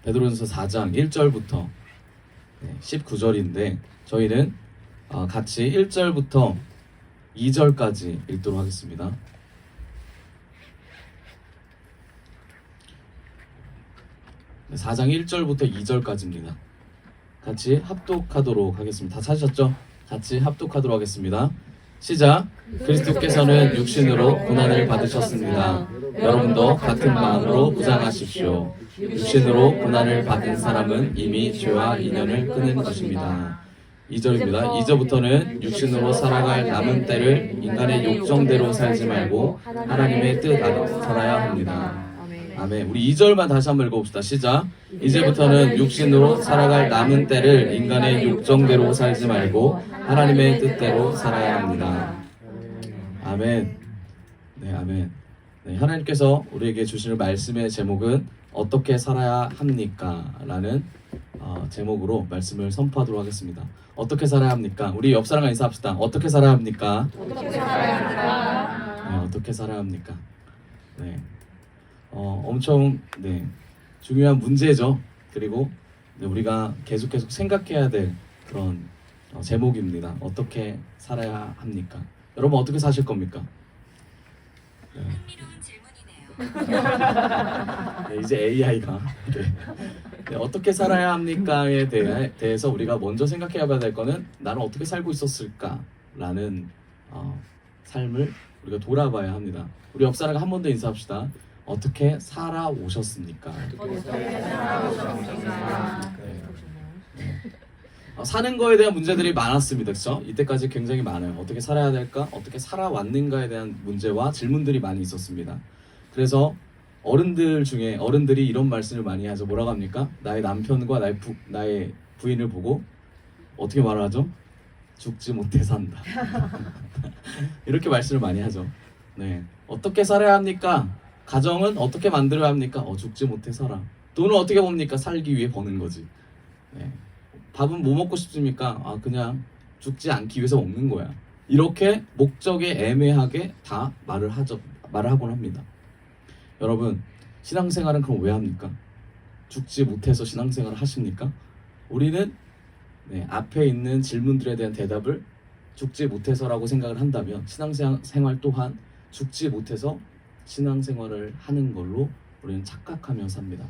베드로전서 4장 1절부터 19절인데 저희는 같이 1절부터 2절까지 읽도록 하겠습니다. 네, 4장 1절부터 2절까지입니다. 같이 합독하도록 하겠습니다. 다 찾으셨죠? 같이 합독하도록 하겠습니다. 시작! 그리스도께서는 육신으로 고난을 받으셨습니다. 여러분도 같은 마음으로 무장하십시오. 육신으로 고난을 받은 사람은 이미 죄와 인연을 끊은 것입니다. 2절입니다. 2절부터는 육신으로 살아갈 남은 때를 인간의 욕정대로 살지 말고 하나님의 뜻 아래 살아야 합니다. 아멘. 우리 2절만 다시 한번 읽어봅시다. 시작. 이제부터는 육신으로 살아갈 남은 때를 인간의 욕정대로 살지 말고 하나님의 뜻대로 살아야 합니다. 아멘. 네, 아멘. 네, 하나님께서 우리에게 주시는 말씀의 제목은 어떻게 살아야 합니까? 라는 제목으로 말씀을 선포하도록 하겠습니다. 어떻게 살아야 합니까? 우리 옆 사람과 인사합시다. 어떻게 살아야 합니까? 어떻게 살아야 합니까? 네, 어떻게 살아야 합니까? 네. 엄청 중요한 문제죠. 그리고 우리가 계속 생각해야 될 그런 제목입니다. 어떻게 살아야 합니까? 여러분 어떻게 사실 겁니까? 흥미로운 질문이네요. 네, 이제 AI가 어떻게 살아야 합니까에 대해서 우리가 먼저 생각해야 될 거는 나는 어떻게 살고 있었을까라는 삶을 우리가 돌아봐야 합니다. 우리 옆 사람과 한 번 더 인사합시다. 어떻게 살아오셨습니까? 사는 거에 대한 문제들이 많았습니다. 그렇죠? 이때까지 굉장히 많아요. 어떻게 살아야 될까? 어떻게 살아왔는가에 대한 문제와 질문들이 많이 있었습니다. 그래서 어른들이 이런 말씀을 많이 하죠. 뭐라고 합니까? 나의 남편과 나의 부인을 보고 어떻게 말을 하죠? 죽지 못해 산다. 이렇게 말씀을 많이 하죠. 네, 어떻게 살아야 합니까? 가정은 어떻게 만들어야 합니까? 죽지 못해 살아. 돈을 어떻게 법니까? 살기 위해 버는 거지. 네. 밥은 뭐 먹고 싶습니까? 그냥 죽지 않기 위해서 먹는 거야. 이렇게 목적에 애매하게 다 말을 하곤 합니다. 여러분, 신앙생활은 그럼 왜 합니까? 죽지 못해서 신앙생활을 하십니까? 우리는 앞에 있는 질문들에 대한 대답을 죽지 못해서라고 생각을 한다면 신앙생활 또한 죽지 못해서 신앙생활을 하는 걸로 우리는 착각하며 삽니다.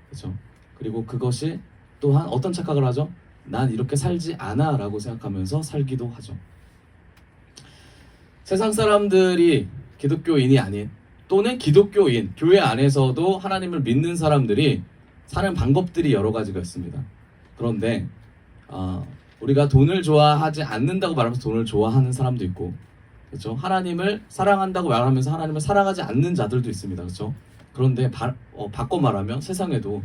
그렇죠? 그리고 그것이 또한 어떤 착각을 하죠? 난 이렇게 살지 않아 라고 생각하면서 살기도 하죠. 세상 사람들이 기독교인이 아닌 또는 기독교인, 교회 안에서도 하나님을 믿는 사람들이 사는 방법들이 여러 가지가 있습니다. 그런데 우리가 돈을 좋아하지 않는다고 말하면서 돈을 좋아하는 사람도 있고, 그렇죠? 하나님을 사랑한다고 말하면서 하나님을 사랑하지 않는 자들도 있습니다. 그렇죠? 그런데 바꿔 말하면 세상에도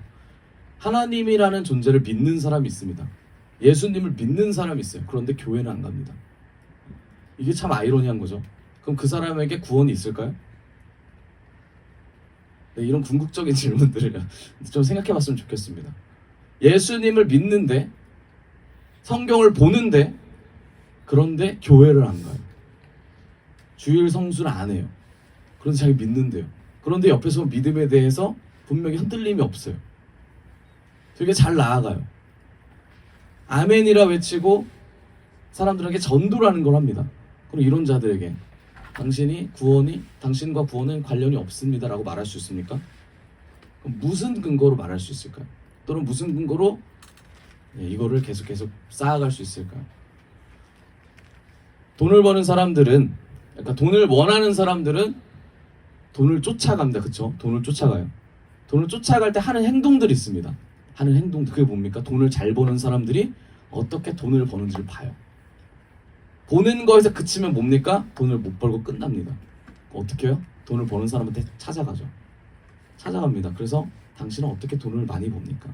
하나님이라는 존재를 믿는 사람이 있습니다. 예수님을 믿는 사람이 있어요. 그런데 교회는 안 갑니다. 이게 참 아이러니한 거죠. 그럼 그 사람에게 구원이 있을까요? 네, 이런 궁극적인 질문들을 좀 생각해 봤으면 좋겠습니다. 예수님을 믿는데, 성경을 보는데, 그런데 교회를 안 가요. 주일 성수를 안 해요. 그런데 자기 믿는데요. 그런데 옆에서 믿음에 대해서 분명히 흔들림이 없어요. 되게 잘 나아가요. 아멘이라 외치고 사람들에게 전도를 하는 걸 합니다. 그럼 이런 자들에게 당신과 구원은 관련이 없습니다 라고 말할 수 있습니까? 그럼 무슨 근거로 말할 수 있을까요? 또는 무슨 근거로 이거를 계속 쌓아갈 수 있을까요? 돈을 버는 사람들은, 그러니까 돈을 원하는 사람들은 돈을 쫓아갑니다. 그렇죠? 돈을 쫓아가요. 돈을 쫓아갈 때 하는 행동들이 있습니다. 하는 행동들, 그게 뭡니까? 돈을 잘 버는 사람들이 어떻게 돈을 버는지를 봐요. 보는 거에서 그치면 뭡니까? 돈을 못 벌고 끝납니다. 어떻게 해요? 돈을 버는 사람한테 찾아갑니다. 그래서 당신은 어떻게 돈을 많이 법니까?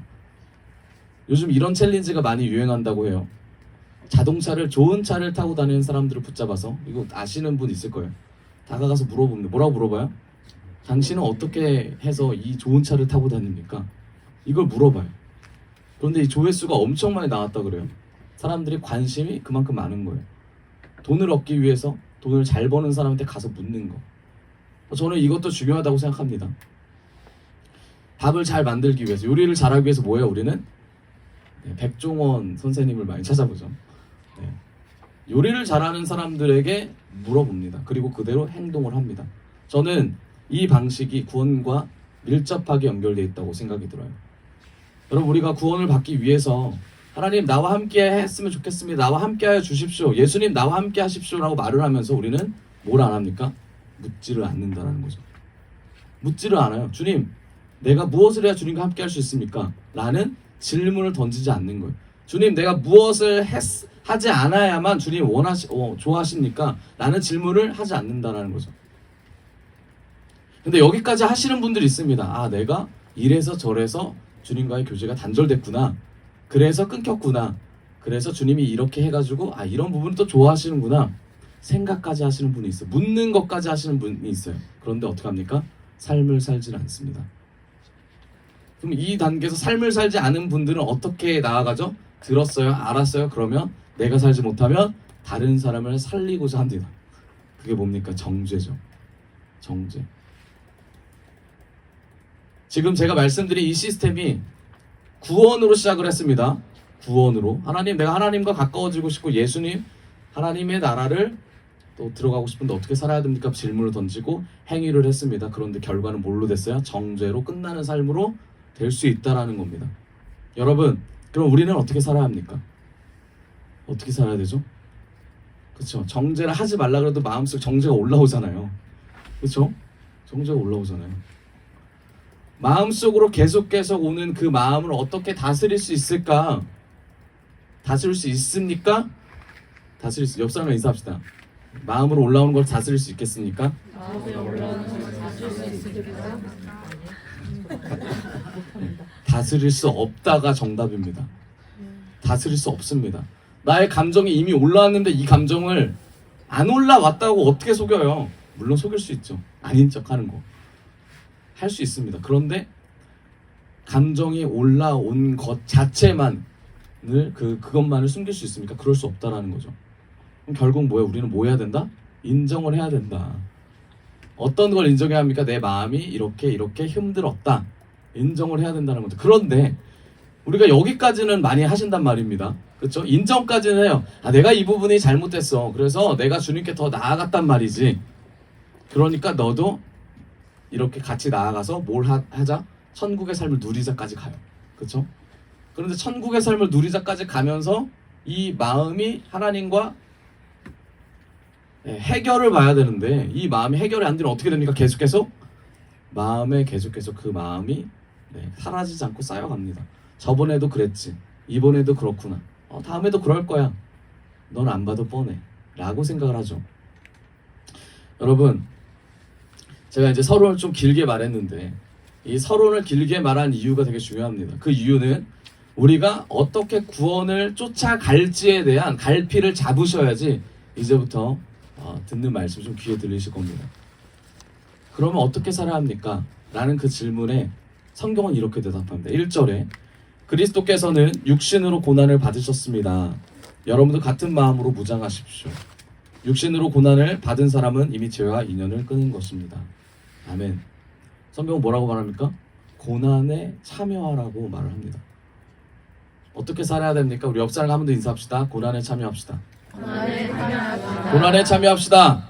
요즘 이런 챌린지가 많이 유행한다고 해요. 자동차를, 좋은 차를 타고 다니는 사람들을 붙잡아서, 이거 아시는 분 있을 거예요. 다가가서 물어봅니다. 뭐라고 물어봐요? 당신은 어떻게 해서 이 좋은 차를 타고 다닙니까? 이걸 물어봐요. 그런데 이 조회수가 엄청 많이 나왔다 그래요. 사람들이 관심이 그만큼 많은 거예요. 돈을 얻기 위해서 돈을 잘 버는 사람한테 가서 묻는 거. 저는 이것도 중요하다고 생각합니다. 밥을 잘 만들기 위해서, 요리를 잘하기 위해서 뭐예요? 우리는 네, 백종원 선생님을 많이 찾아보죠. 네. 요리를 잘하는 사람들에게 물어봅니다. 그리고 그대로 행동을 합니다. 저는 이 방식이 구원과 밀접하게 연결되어 있다고 생각이 들어요. 여러분, 우리가 구원을 받기 위해서 하나님 나와 함께 했으면 좋겠습니다. 나와 함께 하여 주십시오. 예수님 나와 함께 하십시오 라고 말을 하면서 우리는 뭘 안 합니까? 묻지를 않는다는 거죠. 묻지를 않아요. 주님, 내가 무엇을 해야 주님과 함께 할 수 있습니까? 라는 질문을 던지지 않는 거예요. 주님, 내가 무엇을 하지 않아야만 주님 좋아하십니까? 라는 질문을 하지 않는다는 거죠. 근데 여기까지 하시는 분들이 있습니다. 아, 내가 이래서 저래서 주님과의 교제가 단절됐구나. 그래서 끊겼구나. 그래서 주님이 이렇게 해가지고 아, 이런 부분을 또 좋아하시는구나. 생각까지 하시는 분이 있어요. 묻는 것까지 하시는 분이 있어요. 그런데 어떻게 합니까? 삶을 살지 않습니다. 그럼 이 단계에서 삶을 살지 않은 분들은 어떻게 나아가죠? 들었어요? 알았어요? 그러면 내가 살지 못하면 다른 사람을 살리고자 합니다. 그게 뭡니까? 정죄죠. 정죄. 지금 제가 말씀드린 이 시스템이 구원으로 시작을 했습니다. 구원으로. 하나님, 내가 하나님과 가까워지고 싶고 예수님, 하나님의 나라를 또 들어가고 싶은데 어떻게 살아야 됩니까? 질문을 던지고 행위를 했습니다. 그런데 결과는 뭘로 됐어요? 정죄로 끝나는 삶으로 될 수 있다라는 겁니다. 여러분, 그럼 우리는 어떻게 살아야 합니까? 어떻게 살아야 되죠? 그렇죠. 정죄를 하지 말라 그래도 마음속 정죄가 올라오잖아요. 그렇죠? 정죄가 올라오잖아요. 마음속으로 계속 오는 그 마음을 어떻게 다스릴 수 있을까? 다스릴 수 있습니까? 옆 사람과 인사합시다. 마음으로 올라오는 걸 다스릴 수 있겠습니까? 다스릴 수 없다가 정답입니다. 다스릴 수 없습니다. 나의 감정이 이미 올라왔는데 이 감정을 안 올라왔다고 어떻게 속여요? 물론 속일 수 있죠. 아닌 척 하는 거. 할 수 있습니다. 그런데 감정이 올라온 것 자체만을 그것만을 숨길 수 있습니까? 그럴 수 없다라는 거죠. 그럼 결국 뭐예요? 우리는 뭐 해야 된다? 인정을 해야 된다. 어떤 걸 인정해야 합니까? 내 마음이 이렇게 힘들었다. 인정을 해야 된다는 거죠. 그런데 우리가 여기까지는 많이 하신단 말입니다. 그렇죠? 인정까지는 해요. 아, 내가 이 부분이 잘못됐어. 그래서 내가 주님께 더 나아갔단 말이지. 그러니까 너도 이렇게 같이 나아가서 뭘 하자? 천국의 삶을 누리자까지 가요. 그렇죠? 그런데 천국의 삶을 누리자까지 가면서 이 마음이 하나님과 해결을 봐야 되는데 이 마음이 해결이 안 되면 어떻게 됩니까? 계속해서 마음에 계속해서 그 마음이 사라지지 않고 쌓여갑니다. 저번에도 그랬지. 이번에도 그렇구나. 다음에도 그럴 거야. 넌 안 봐도 뻔해. 라고 생각을 하죠. 여러분, 제가 이제 서론을 좀 길게 말했는데 이 서론을 길게 말한 이유가 되게 중요합니다. 그 이유는 우리가 어떻게 구원을 쫓아갈지에 대한 갈피를 잡으셔야지 이제부터 듣는 말씀 좀 귀에 들리실 겁니다. 그러면 어떻게 살아야 합니까? 라는 그 질문에 성경은 이렇게 대답합니다. 1절에 그리스도께서는 육신으로 고난을 받으셨습니다. 여러분도 같은 마음으로 무장하십시오. 육신으로 고난을 받은 사람은 이미 죄와 인연을 끊은 것입니다. 아멘. 성경은 뭐라고 말합니까? 고난에 참여하라고 말을 합니다. 어떻게 살아야 됩니까? 우리 옆 사람 한 번 더 인사합시다. 고난에 참여합시다. 고난에 참여합시다.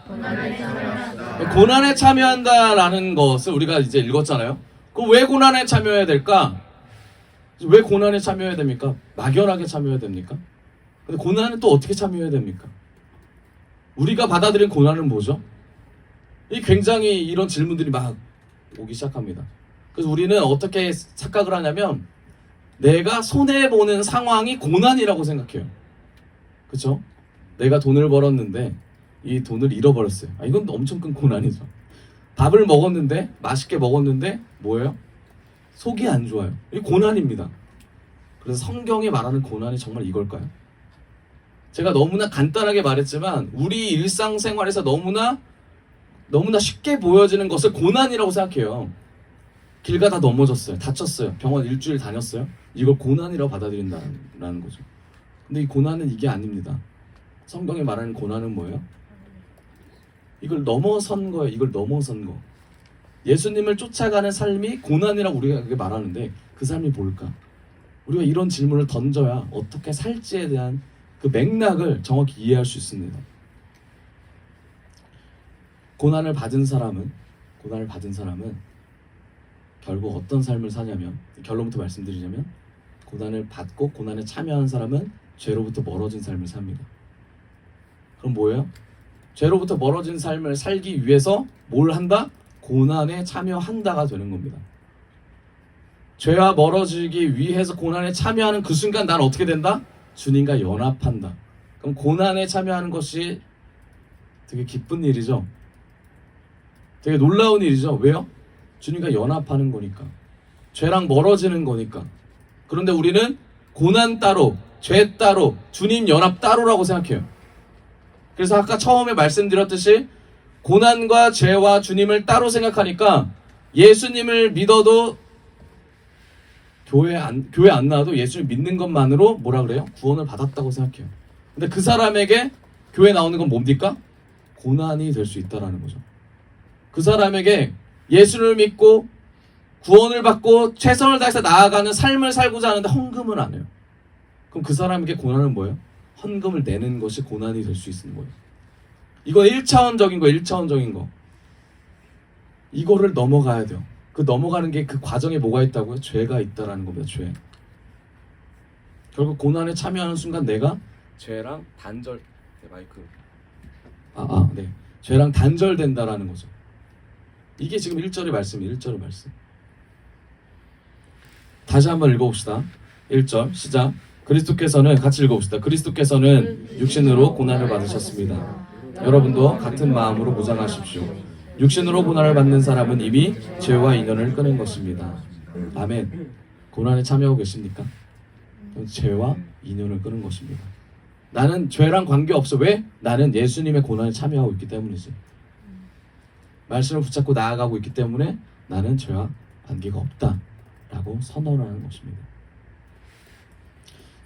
고난에 참여한다라는 것을 우리가 이제 읽었잖아요. 그럼 왜 고난에 참여해야 될까? 왜 고난에 참여해야 됩니까? 막연하게 참여해야 됩니까? 근데 고난은 또 어떻게 참여해야 됩니까? 우리가 받아들인 고난은 뭐죠? 이 굉장히 이런 질문들이 막 오기 시작합니다. 그래서 우리는 어떻게 착각을 하냐면 내가 손해보는 상황이 고난이라고 생각해요. 그렇죠? 내가 돈을 벌었는데 이 돈을 잃어버렸어요. 이건 엄청 큰 고난이죠. 밥을 먹었는데 맛있게 먹었는데 뭐예요? 속이 안 좋아요. 이 고난입니다. 그래서 성경이 말하는 고난이 정말 이걸까요? 제가 너무나 간단하게 말했지만 우리 일상생활에서 너무나 쉽게 보여지는 것을 고난이라고 생각해요. 길 가다 넘어졌어요. 다쳤어요. 병원 일주일 다녔어요. 이걸 고난이라고 받아들인다는 거죠. 근데 이 고난은 이게 아닙니다. 성경이 말하는 고난은 뭐예요? 이걸 넘어선 거예요. 이걸 넘어선 거. 예수님을 쫓아가는 삶이 고난이라고 우리가 그렇게 말하는데 그 삶이 뭘까? 우리가 이런 질문을 던져야 어떻게 살지에 대한 그 맥락을 정확히 이해할 수 있습니다. 고난을 받은 사람은 결국 어떤 삶을 사냐면, 결론부터 말씀드리자면, 고난을 받고 고난에 참여한 사람은 죄로부터 멀어진 삶을 삽니다. 그럼 뭐예요? 죄로부터 멀어진 삶을 살기 위해서 뭘 한다? 고난에 참여한다가 되는 겁니다. 죄와 멀어지기 위해서 고난에 참여하는 그 순간 난 어떻게 된다? 주님과 연합한다. 그럼 고난에 참여하는 것이 되게 기쁜 일이죠. 되게 놀라운 일이죠. 왜요? 주님과 연합하는 거니까. 죄랑 멀어지는 거니까. 그런데 우리는 고난 따로, 죄 따로, 주님 연합 따로라고 생각해요. 그래서 아까 처음에 말씀드렸듯이 고난과 죄와 주님을 따로 생각하니까 예수님을 믿어도 교회 안 나와도 예수님 믿는 것만으로 뭐라 그래요? 구원을 받았다고 생각해요. 근데 그 사람에게 교회 나오는 건 뭡니까? 고난이 될 수 있다라는 거죠. 그 사람에게 예수를 믿고 구원을 받고 최선을 다해서 나아가는 삶을 살고자 하는데 헌금을 안 해요. 그럼 그 사람에게 고난은 뭐예요? 헌금을 내는 것이 고난이 될 수 있는 거예요. 이건 1차원적인 거. 이거를 넘어가야 돼요. 그 넘어가는 게 그 과정에 뭐가 있다고요? 죄가 있다라는 겁니다. 죄. 결국 고난에 참여하는 순간 내가 죄랑 죄랑 단절된다라는 거죠. 이게 지금 1절의 말씀이에요. 1절의 말씀. 다시 한번 읽어봅시다. 1절 시작. 그리스도께서는 같이 읽어봅시다. 그리스도께서는 육신으로 고난을 받으셨습니다. 여러분도 같은 마음으로 무장하십시오. 육신으로 고난을 받는 사람은 이미 죄와 인연을 끊은 것입니다. 아멘. 고난에 참여하고 계십니까? 죄와 인연을 끊은 것입니다. 나는 죄랑 관계없어. 왜? 나는 예수님의 고난에 참여하고 있기 때문이지. 말씀을 붙잡고 나아가고 있기 때문에 나는 죄와 관계가 없다라고 선언하는 것입니다.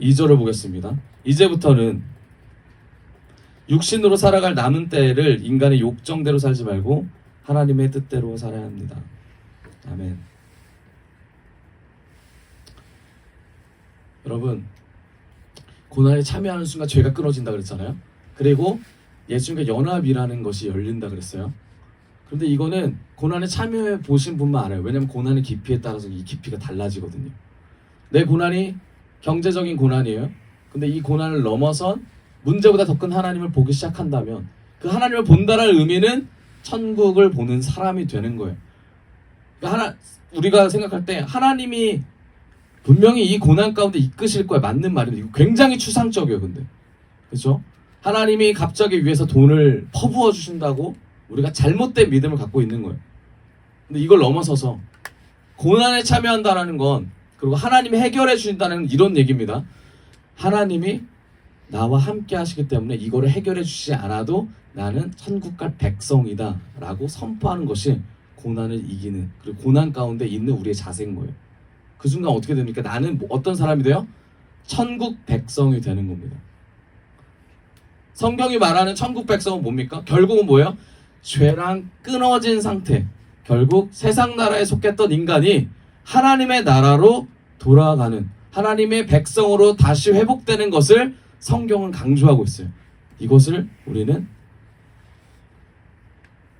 2절을 보겠습니다. 이제부터는 육신으로 살아갈 남은 때를 인간의 욕정대로 살지 말고 하나님의 뜻대로 살아야 합니다. 아멘. 여러분, 고난에 참여하는 순간 죄가 끊어진다 그랬잖아요. 그리고 예수님과 연합이라는 것이 열린다 그랬어요. 그런데 이거는 고난에 참여해 보신 분만 알아요. 왜냐하면 고난의 깊이에 따라서 이 깊이가 달라지거든요. 내 고난이 경제적인 고난이에요. 근데 이 고난을 넘어선 문제보다 더 큰 하나님을 보기 시작한다면 그 하나님을 본다는 의미는 천국을 보는 사람이 되는 거예요. 그러니까 우리가 생각할 때 하나님이 분명히 이 고난 가운데 이끄실 거야. 맞는 말인데 이거 굉장히 추상적이에요. 근데 그렇죠? 하나님이 갑자기 위해서 돈을 퍼부어 주신다고 우리가 잘못된 믿음을 갖고 있는 거예요. 근데 이걸 넘어서서 고난에 참여한다는 건, 그리고 하나님이 해결해 주신다는 이런 얘기입니다. 하나님이 나와 함께 하시기 때문에 이거를 해결해 주시지 않아도 나는 천국갈 백성이다 라고 선포하는 것이 고난을 이기는, 그리고 고난 가운데 있는 우리의 자세인 거예요. 그 순간 어떻게 됩니까? 나는 어떤 사람이 돼요? 천국 백성이 되는 겁니다. 성경이 말하는 천국 백성은 뭡니까? 결국은 뭐예요? 죄랑 끊어진 상태, 결국 세상 나라에 속했던 인간이 하나님의 나라로 돌아가는, 하나님의 백성으로 다시 회복되는 것을 성경은 강조하고 있어요. 이것을 우리는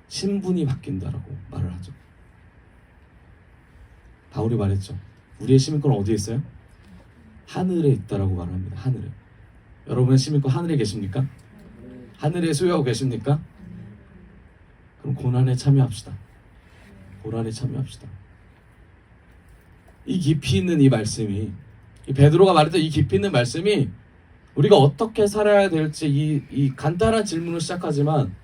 신분이 바뀐다라고 말을 하죠. 바울이 말했죠. 우리의 시민권은 어디에 있어요? 하늘에 있다라고 말을 합니다. 하늘에. 여러분의 시민권 하늘에 계십니까? 하늘에 소유하고 계십니까? 그럼 고난에 참여합시다. 고난에 참여합시다. 이 깊이 있는 이 말씀이, 이 베드로가 말했던 이 깊이 있는 말씀이 우리가 어떻게 살아야 될지 이 간단한 질문을 시작하지만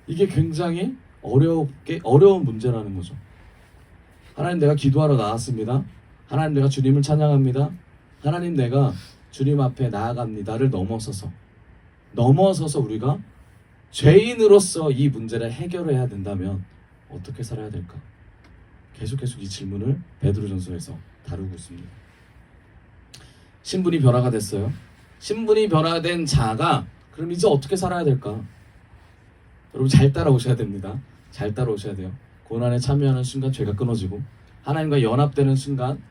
이게 굉장히 어려운 문제라는 거죠. 하나님, 내가 기도하러 나왔습니다. 하나님, 내가 주님을 찬양합니다. 하나님, 내가 주님 앞에 나아갑니다를 넘어서서 우리가 죄인으로서 이 문제를 해결해야 된다면 어떻게 살아야 될까? 계속 이 질문을 베드로전서에서 다루고 있습니다. 신분이 변화가 됐어요. 신분이 변화된 자가 그럼 이제 어떻게 살아야 될까? 여러분 잘 따라오셔야 됩니다. 잘 따라오셔야 돼요. 고난에 참여하는 순간 죄가 끊어지고 하나님과 연합되는 순간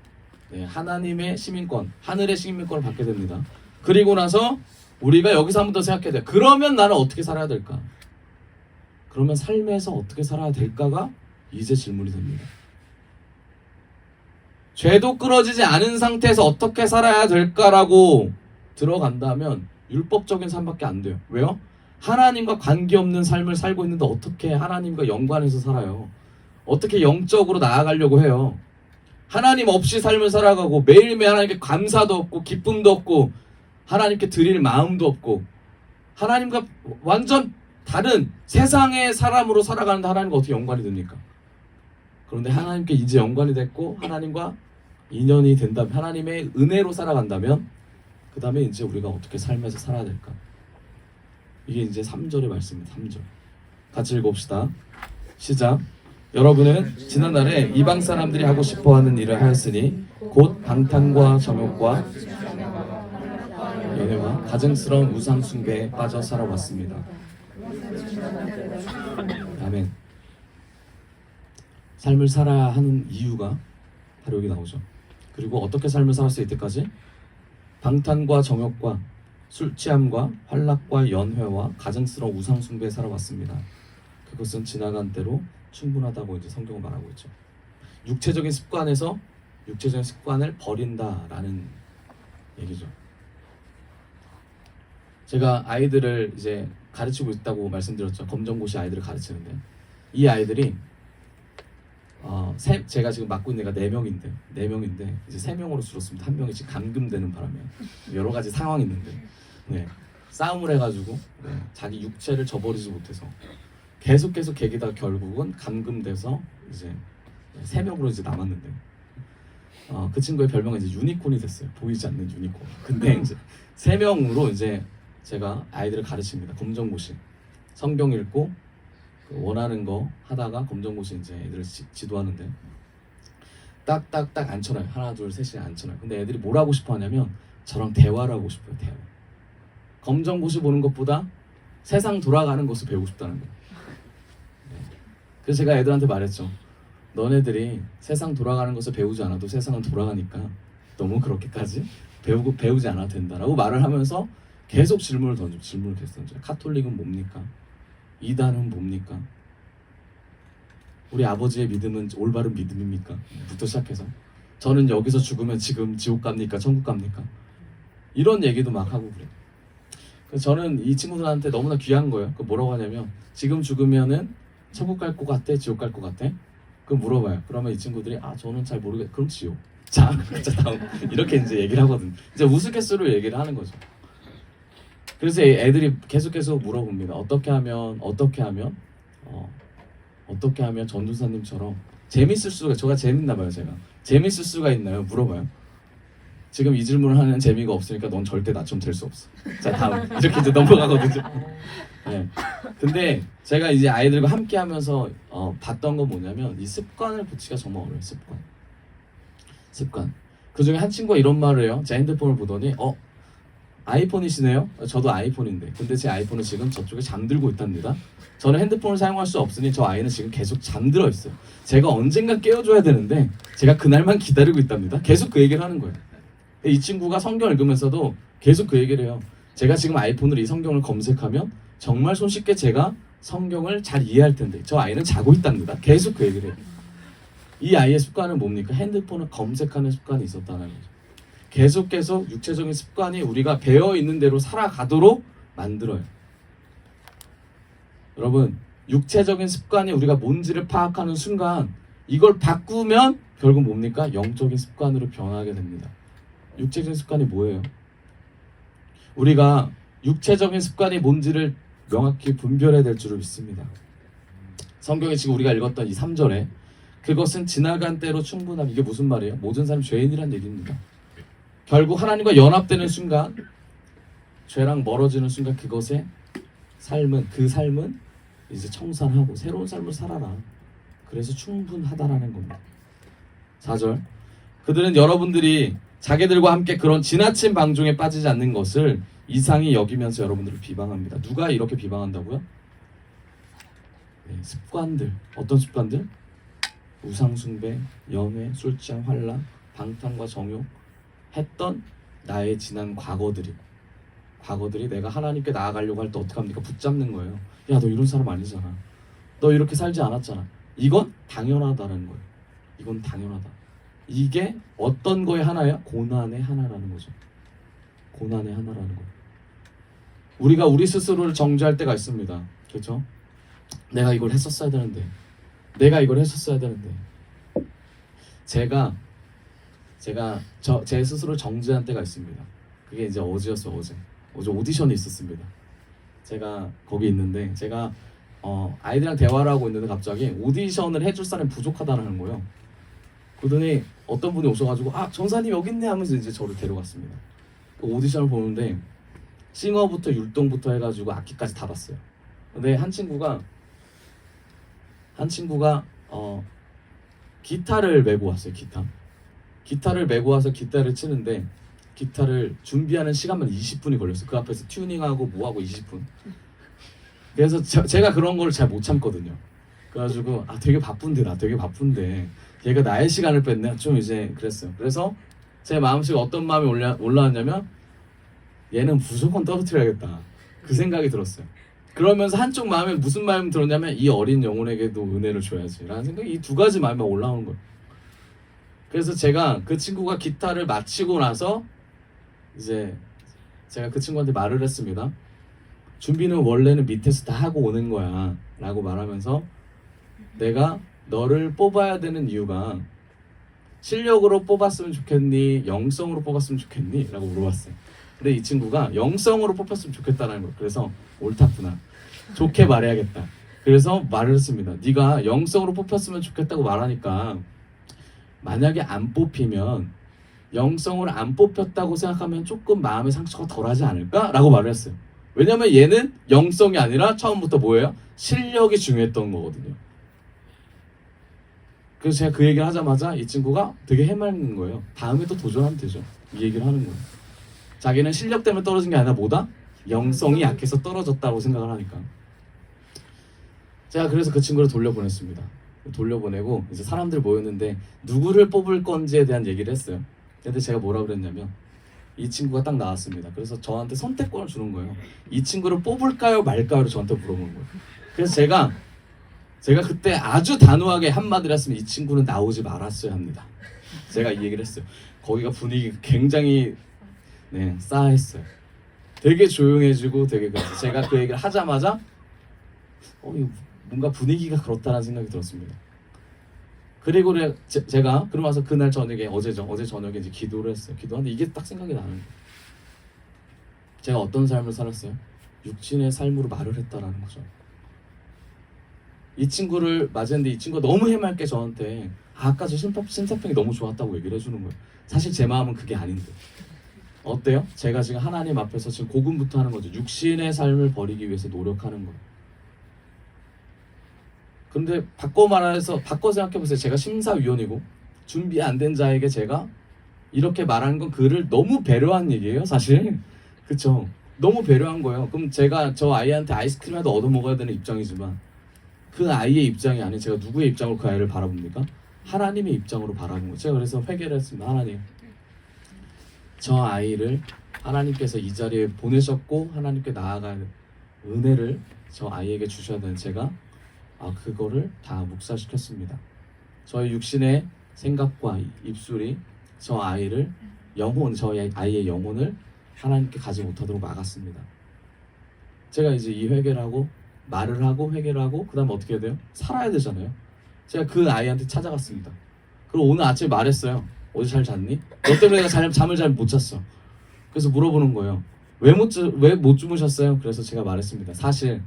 하나님의 시민권, 하늘의 시민권을 받게 됩니다. 그리고 나서 우리가 여기서 한 번 더 생각해야 돼요. 그러면 나는 어떻게 살아야 될까? 그러면 삶에서 어떻게 살아야 될까가 이제 질문이 됩니다. 죄도 끊어지지 않은 상태에서 어떻게 살아야 될까라고 들어간다면 율법적인 삶밖에 안 돼요. 왜요? 하나님과 관계없는 삶을 살고 있는데 어떻게 하나님과 연관해서 살아요? 어떻게 영적으로 나아가려고 해요? 하나님 없이 삶을 살아가고 매일매일 하나님께 감사도 없고 기쁨도 없고 하나님께 드릴 마음도 없고 하나님과 완전 다른 세상의 사람으로 살아가는데 하나님과 어떻게 연관이 됩니까? 그런데 하나님께 이제 연관이 됐고 하나님과 인연이 된다면 하나님의 은혜로 살아간다면 그 다음에 이제 우리가 어떻게 삶에서 살아야 될까? 이게 이제 3절의 말씀입니다. 3절 같이 읽어봅시다. 시작. 여러분은 지난날에 이방 사람들이 하고 싶어하는 일을 하였으니 곧 방탕과 정욕과 연애와 가증스러운 우상 숭배에 빠져 살아왔습니다. 아멘. 삶을 살아야 하는 이유가 바로 여기 나오죠. 그리고 어떻게 삶을 살았을 때까지 방탕과 정욕과 술 취함과 활락과 연회와 가증스러운 우상 숭배에 살아왔습니다. 그것은 지나간 대로 충분하다고 이제 성경은 말하고 있죠. 육체적인 습관에서 육체적인 습관을 버린다라는 얘기죠. 제가 아이들을 이제 가르치고 있다고 말씀드렸죠. 검정고시 아이들을 가르치는데 이 아이들이 제가 지금 맡고 있는 애가 4명인데 이제 3명으로 줄었습니다. 한 명이 지금 감금되는 바람에 여러 가지 상황이 있는데 싸움을 해가지고 자기 육체를 저버리지 못해서 계속 계기다 결국은 감금돼서 이제 3명으로 이제 남았는데 그 친구의 별명은 이제 유니콘이 됐어요. 보이지 않는 유니콘. 근데 이제 3명으로 이제 제가 아이들을 가르칩니다. 검정고시 성경 읽고 원하는 거 하다가 검정고시 이제 애들을 지도하는데 딱딱딱 앉혀놔요. 하나 둘 셋이 앉혀놔요. 근데 애들이 뭘 하고 싶어 하냐면 저랑 대화를 하고 싶어요. 대화. 검정고시 보는 것보다 세상 돌아가는 것을 배우고 싶다는 거예요. 그래서 제가 애들한테 말했죠. 너네들이 세상 돌아가는 것을 배우지 않아도 세상은 돌아가니까 너무 그렇게까지 배우지 않아도 된다라고 말을 하면서 계속 질문을 계속 던져요. 카톨릭은 뭡니까? 이단은 뭡니까? 우리 아버지의 믿음은 올바른 믿음입니까? 부터 시작해서 저는 여기서 죽으면 지금 지옥 갑니까? 천국 갑니까? 이런 얘기도 막 하고 그래요. 그래서 저는 이 친구들한테 너무나 귀한 거예요. 그 뭐라고 하냐면 지금 죽으면은 천국 갈 것 같아? 지옥 갈 것 같아? 그럼 물어봐요. 그러면 이 친구들이 저는 잘 모르겠. 그럼 지옥. 자 다음 이렇게 이제 얘기를 하거든. 이제 우스갯소리로 얘기를 하는 거죠. 그래서 애들이 계속 물어봅니다. 어떻게 하면 전도사님처럼 재밌을 수가 제가 재밌나 봐요. 제가 재밌을 수가 있나요? 물어봐요. 지금 이 질문을 하는 재미가 없으니까 넌 절대 나처럼 될 수 없어. 자 다음 이렇게 이제 넘어가거든요. 근데 제가 이제 아이들과 함께 하면서 봤던 건 뭐냐면 이 습관을 붙이기가 정말 어려워요. 습관. 그 중에 한 친구가 이런 말을 해요. 제 핸드폰을 보더니 아이폰이시네요? 저도 아이폰인데 근데 제 아이폰은 지금 저쪽에 잠들고 있답니다. 저는 핸드폰을 사용할 수 없으니 저 아이는 지금 계속 잠들어 있어요. 제가 언젠가 깨워줘야 되는데 제가 그날만 기다리고 있답니다. 계속 그 얘기를 하는 거예요. 이 친구가 성경 읽으면서도 계속 그 얘기를 해요. 제가 지금 아이폰으로 이 성경을 검색하면 정말 손쉽게 제가 성경을 잘 이해할 텐데 저 아이는 자고 있답니다. 계속 그 얘기를 해요. 이 아이의 습관은 뭡니까? 핸드폰을 검색하는 습관이 있었다는 거죠. 계속 육체적인 습관이 우리가 배어 있는 대로 살아가도록 만들어요. 여러분, 육체적인 습관이 우리가 뭔지를 파악하는 순간 이걸 바꾸면 결국 뭡니까? 영적인 습관으로 변하게 됩니다. 육체적인 습관이 뭐예요? 우리가 육체적인 습관이 뭔지를 명확히 분별해야 될 줄을 믿습니다. 성경에 지금 우리가 읽었던 이 3절에 그것은 지나간 때로 충분함. 이게 무슨 말이에요? 모든 사람이 죄인이란 얘기입니다. 결국 하나님과 연합되는 순간 죄랑 멀어지는 순간 그 삶은 이제 청산하고 새로운 삶을 살아라. 그래서 충분하다라는 겁니다. 4절 그들은 여러분들이 자기들과 함께 그런 지나친 방종에 빠지지 않는 것을 이상히 여기면서 여러분들을 비방합니다. 누가 이렇게 비방한다고요? 습관들. 어떤 습관들? 우상숭배, 연회, 술취한, 환락, 방탕과 정욕 했던 나의 지난 과거들이 내가 하나님께 나아가려고 할 때 어떻게 합니까? 붙잡는 거예요. 야, 너 이런 사람 아니잖아. 너 이렇게 살지 않았잖아. 이건 당연하다는 거예요. 이건 당연하다. 이게 어떤 거의 하나야? 고난의 하나라는 거죠. 고난의 하나라는 거예요. 우리가 우리 스스로를 정죄할 때가 있습니다. 그렇죠? 내가 이걸 했었어야 되는데, 제가 제 스스로를 정죄한 때가 있습니다. 그게 이제 어제였어요. 어제 오디션이 있었습니다. 제가 거기 있는데 제가 아이들이랑 대화를 하고 있는데 갑자기 오디션을 해줄 사람이 부족하다는 거예요. 그러더니 어떤 분이 오셔가지고 전사님 여기 있네 하면서 이제 저를 데려갔습니다. 그 오디션을 보는데 싱어부터 율동부터 해가지고 악기까지 다 봤어요. 근데 한 친구가 기타를 메고 왔어요. 기타를 메고 와서 기타를 치는데 기타를 준비하는 시간만 20분이 걸렸어요. 그 앞에서 튜닝하고 뭐하고 20분. 그래서 제가 그런 걸 잘 못 참거든요. 그래가지고 되게 바쁜데 얘가 나의 시간을 뺐네. 좀 이제 그랬어요. 그래서 제 마음속에 어떤 마음이 올라왔냐면 얘는 무조건 떨어뜨려야겠다. 그 생각이 들었어요. 그러면서 한쪽 마음에 무슨 마음이 들었냐면 이 어린 영혼에게도 은혜를 줘야지 라는 생각이 이 두 가지 마음이 올라오는 거예요. 그래서 제가 그 친구가 기타를 마치고 나서 이제 제가 그 친구한테 말을 했습니다. 준비는 원래는 밑에서 다 하고 오는 거야 라고 말하면서 내가 너를 뽑아야 되는 이유가 실력으로 뽑았으면 좋겠니? 영성으로 뽑았으면 좋겠니? 라고 물어봤어요. 근데 이 친구가 영성으로 뽑혔으면 좋겠다는 거예요. 그래서 옳다구나. 좋게 말해야겠다. 그래서 말을 했습니다. 네가 영성으로 뽑혔으면 좋겠다고 말하니까 만약에 안 뽑히면 영성으로 안 뽑혔다고 생각하면 조금 마음의 상처가 덜하지 않을까? 라고 말을 했어요. 왜냐면 얘는 영성이 아니라 처음부터 뭐예요? 실력이 중요했던 거거든요. 그래서 제가 그 얘기를 하자마자 이 친구가 되게 해맑는 거예요. 다음에 또 도전하면 되죠. 이 얘기를 하는 거예요. 자기는 실력 때문에 떨어진 게 아니라 뭐다? 영성이 약해서 떨어졌다고 생각을 하니까. 제가 그래서 그 친구를 돌려보냈습니다. 돌려보내고 이제 사람들 모였는데 누구를 뽑을 건지에 대한 얘기를 했어요. 근데 제가 뭐라 그랬냐면 이 친구가 딱 나왔습니다. 그래서 저한테 선택권을 주는 거예요. 이 친구를 뽑을까요 말까요를 저한테 물어보는 거예요. 그래서 제가 그때 아주 단호하게 한마디를 했으면 이 친구는 나오지 말았어야 합니다. 제가 이 얘기를 했어요. 거기가 분위기 굉장히 싸했어요. 되게 조용해지고 되게 그래서 제가 그 얘기를 하자마자 이거 뭔가 분위기가 그렇다는 생각이 들었습니다. 그리고 제가 그러고 나서 그날 저녁에 어제 저녁에 이제 기도를 했어요. 기도하는데 이게 딱 생각이 나는 거예요. 제가 어떤 삶을 살았어요? 육신의 삶으로 말을 했다라는 거죠. 이 친구를 맞았는데 이 친구가 너무 해맑게 저한테 아까 저 심사평이 너무 좋았다고 얘기를 해주는 거예요. 사실 제 마음은 그게 아닌데 어때요? 제가 지금 하나님 앞에서 지금 고군부터 하는 거죠. 육신의 삶을 버리기 위해서 노력하는 거예요. 근데 바꿔 생각해보세요. 제가 심사위원이고 준비 안 된 자에게 제가 이렇게 말하는 건 그를 너무 배려한 얘기예요, 사실. 그쵸? 너무 배려한 거예요. 그럼 제가 저 아이한테 아이스크림이라도 얻어먹어야 되는 입장이지만 그 아이의 입장이 아닌 제가 누구의 입장으로 그 아이를 바라봅니까? 하나님의 입장으로 바라본 거예요. 제가 그래서 회개를 했습니다. 하나님, 저 아이를 하나님께서 이 자리에 보내셨고 하나님께 나아갈 은혜를 저 아이에게 주셔야 되는 제가 그거를 다 묵살시켰습니다. 저의 육신의 생각과 입술이 저 아이의 영혼을 하나님께 가지 못하도록 막았습니다. 제가 이제 이 회개를 하고 말을 하고 회개를 하고 그 다음에 어떻게 해야 돼요? 살아야 되잖아요. 제가 그 아이한테 찾아갔습니다. 그리고 오늘 아침에 말했어요. 어제 잘 잤니? 너 때문에 내가 잠을 잘 못 잤어. 그래서 물어보는 거예요. 왜 못 주무셨어요? 그래서 제가 말했습니다. 사실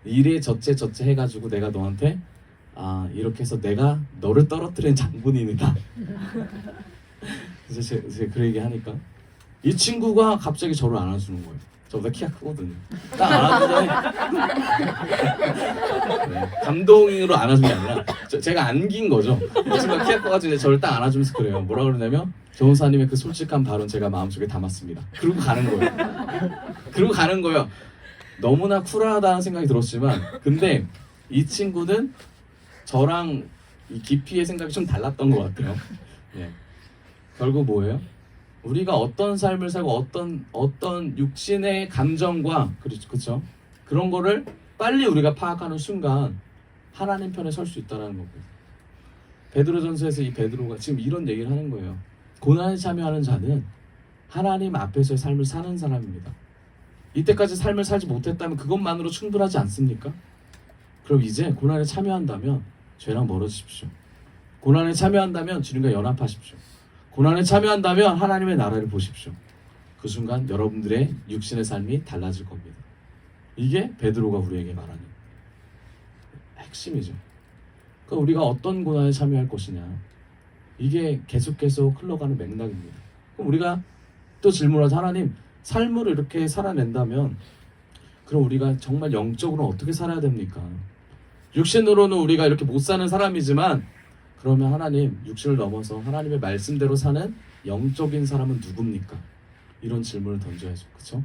이래 저째 해가지고 내가 너한테 이렇게 해서 내가 너를 떨어뜨린 장본인이다. 그래서 제가 그 얘기 하니까 이 친구가 갑자기 저를 안아주는 거예요. 저보다 키가 크거든요. 딱 안아주더니 감동으로 안아준 게 아니라 제가 안긴 거죠. 이 친구가 키가 커가지고 저를 딱 안아주면서 그래요. 뭐라 그러냐면 조은사님의 그 솔직한 발언 제가 마음속에 담았습니다. 그러고 가는 거예요. 너무나 쿨하다는 생각이 들었지만 근데 이 친구는 저랑 이 깊이의 생각이 좀 달랐던 것 같아요. 예. 결국 뭐예요? 우리가 어떤 삶을 살고 어떤 육신의 감정과 그렇죠? 그런 거를 빨리 우리가 파악하는 순간 하나님 편에 설 수 있다는 거고요. 베드로전서에서 이 베드로가 지금 이런 얘기를 하는 거예요. 고난에 참여하는 자는 하나님 앞에서의 삶을 사는 사람입니다. 이때까지 삶을 살지 못했다면 그것만으로 충분하지 않습니까? 그럼 이제 고난에 참여한다면 죄랑 멀어지십시오. 고난에 참여한다면 주님과 연합하십시오. 고난에 참여한다면 하나님의 나라를 보십시오. 그 순간 여러분들의 육신의 삶이 달라질 겁니다. 이게 베드로가 우리에게 말하는 핵심이죠. 그러니까 우리가 어떤 고난에 참여할 것이냐, 이게 계속 흘러가는 맥락입니다. 그럼 우리가 또 질문하죠. 하나님, 삶을 이렇게 살아낸다면 그럼 우리가 정말 영적으로 어떻게 살아야 됩니까? 육신으로는 우리가 이렇게 못 사는 사람이지만 그러면 하나님, 육신을 넘어서 하나님의 말씀대로 사는 영적인 사람은 누굽니까? 이런 질문을 던져야죠. 그렇죠?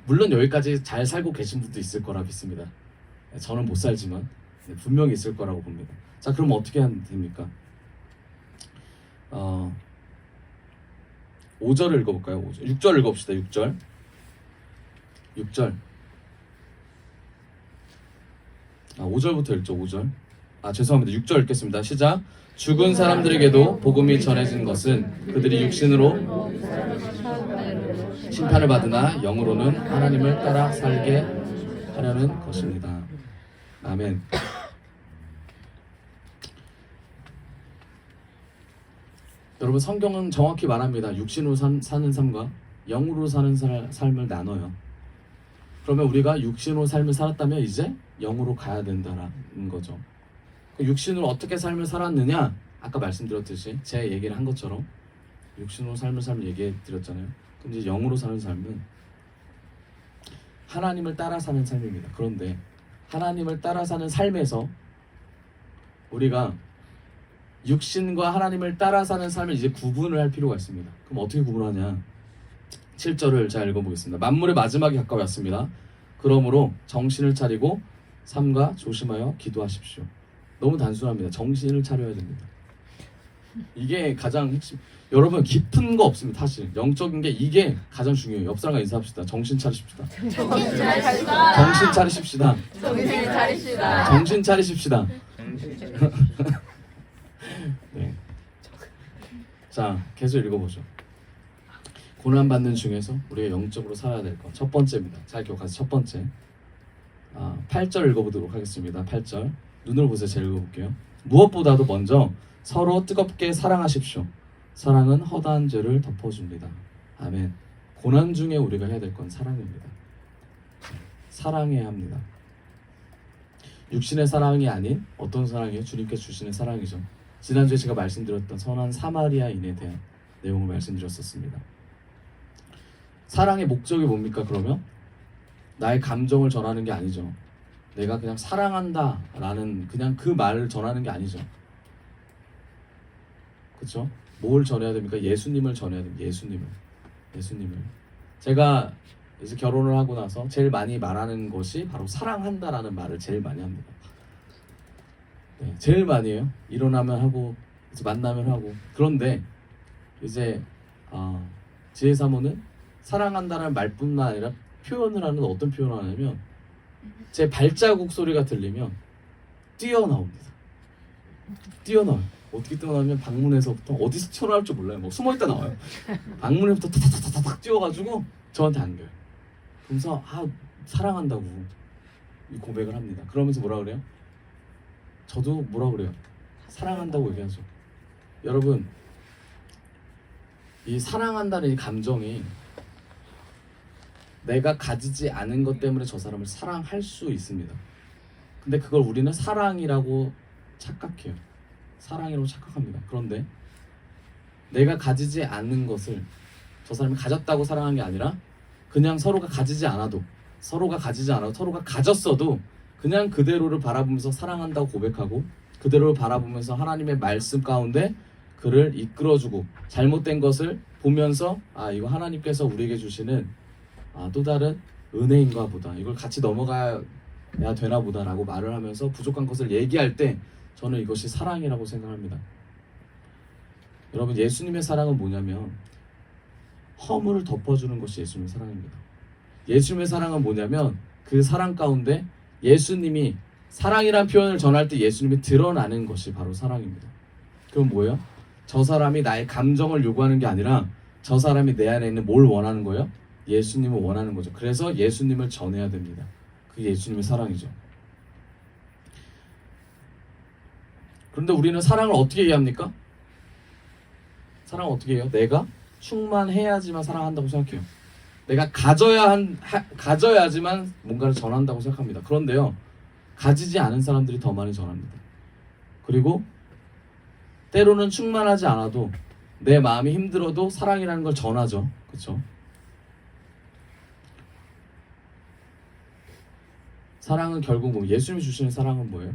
물론 여기까지 잘 살고 계신 분도 있을 거라 믿습니다. 저는 못 살지만 분명히 있을 거라고 봅니다. 자, 그럼 어떻게 하면 됩니까? 5절을 읽어볼까요? 5절. 6절 읽어봅시다. 6절. 5절부터 읽죠. 5절. 죄송합니다. 6절 읽겠습니다. 시작. 죽은 사람들에게도 복음이 전해진 것은 그들이 육신으로 심판을 받으나 영으로는 하나님을 따라 살게 하려는 것입니다. 아멘. 여러분, 성경은 정확히 말합니다. 육신으로 사는 삶과 영으로 사는 삶을 나눠요. 그러면 우리가 육신으로 삶을 살았다면 이제 영으로 가야 된다는 거죠. 육신으로 어떻게 삶을 살았느냐? 아까 말씀드렸듯이 제 얘기를 한 것처럼 육신으로 삶을 얘기해 드렸잖아요. 그럼 이제 영으로 사는 삶은 하나님을 따라 사는 삶입니다. 그런데 하나님을 따라 사는 삶에서 우리가 육신과 하나님을 따라 사는 삶을 이제 구분을 할 필요가 있습니다. 그럼 어떻게 구분하냐? 7절을 잘 읽어보겠습니다. 만물의 마지막이 가까이 왔습니다. 그러므로 정신을 차리고 삼가 조심하여 기도하십시오. 너무 단순합니다. 정신을 차려야 됩니다. 이게 가장 핵심. 여러분, 깊은 거 없습니다. 사실 영적인 게 이게 가장 중요해요. 옆 사람과 인사합시다. 정신 차리십시다. 정신 차리십시다. 정신 차리십시다. 네. 자, 계속 읽어보죠. 고난받는 중에서 우리가 영적으로 살아야 될 것 첫 번째입니다. 잘 기억하세요. 첫 번째. 8절 읽어보도록 하겠습니다. 8절. 눈을 보세요. 제가 읽어볼게요. 무엇보다도 먼저 서로 뜨겁게 사랑하십시오. 사랑은 허다한 죄를 덮어줍니다. 아멘. 고난 중에 우리가 해야 될 건 사랑입니다. 사랑해야 합니다. 육신의 사랑이 아닌 어떤 사랑이에요? 주님께서 주시는 사랑이죠. 지난주에 제가 말씀드렸던 선한 사마리아인에 대한 내용을 말씀드렸었습니다. 사랑의 목적이 뭡니까? 그러면 나의 감정을 전하는 게 아니죠. 내가 그냥 사랑한다 라는 그냥 그 말을 전하는 게 아니죠. 그렇죠? 뭘 전해야 됩니까? 예수님을 전해야 됩니다. 예수님을. 제가 이제 결혼을 하고 나서 제일 많이 말하는 것이 바로 사랑한다라는 말을 제일 많이 합니다. 네, 제일 많이 해요. 일어나면 하고 이제 만나면 하고. 그런데 이제 지혜 사모는 사랑한다는 말뿐만 아니라 표현을 하는 어떤 표현을 하냐면 제 발자국 소리가 들리면 뛰어나옵니다. 뛰어나와요. 어떻게 뛰어나오면 방문에서부터 어디서 튀어나올 줄 몰라요. 뭐 숨어있다 나와요. 방문에부터 타타타타탁 뛰어가지고 저한테 안겨요. 그러면서 사랑한다고 이 고백을 합니다. 그러면서 뭐라 그래요? 저도 뭐라 그래요? 사랑한다고 얘기하죠. 여러분, 이 사랑한다는 이 감정이 내가 가지지 않은 것 때문에 저 사람을 사랑할 수 있습니다. 근데 그걸 우리는 사랑이라고 착각해요. 사랑이라고 착각합니다. 그런데 내가 가지지 않는 것을 저 사람이 가졌다고 사랑한 게 아니라 그냥 서로가 가지지 않아도 서로가 가졌어도 그냥 그대로를 바라보면서 사랑한다고 고백하고 그대로를 바라보면서 하나님의 말씀 가운데 그를 이끌어주고 잘못된 것을 보면서 이거 하나님께서 우리에게 주시는 또 다른 은혜인가 보다, 이걸 같이 넘어가야 되나 보다 라고 말을 하면서 부족한 것을 얘기할 때 저는 이것이 사랑이라고 생각합니다. 여러분, 예수님의 사랑은 뭐냐면 허물을 덮어주는 것이 예수님의 사랑입니다. 예수님의 사랑은 뭐냐면 그 사랑 가운데 예수님이 사랑이란 표현을 전할 때 예수님이 드러나는 것이 바로 사랑입니다. 그럼 뭐예요? 저 사람이 나의 감정을 요구하는 게 아니라 저 사람이 내 안에 있는 뭘 원하는 거예요? 예수님을 원하는 거죠. 그래서 예수님을 전해야 됩니다. 그게 예수님의 사랑이죠. 그런데 우리는 사랑을 어떻게 이해합니까? 사랑을 어떻게 해요? 내가 충만해야지만 사랑한다고 생각해요. 내가 가져야지만 뭔가를 전한다고 생각합니다. 그런데요, 가지지 않은 사람들이 더 많이 전합니다. 그리고 때로는 충만하지 않아도 내 마음이 힘들어도 사랑이라는 걸 전하죠. 그렇죠? 사랑은 결국 뭐 예수님이 주시는 사랑은 뭐예요?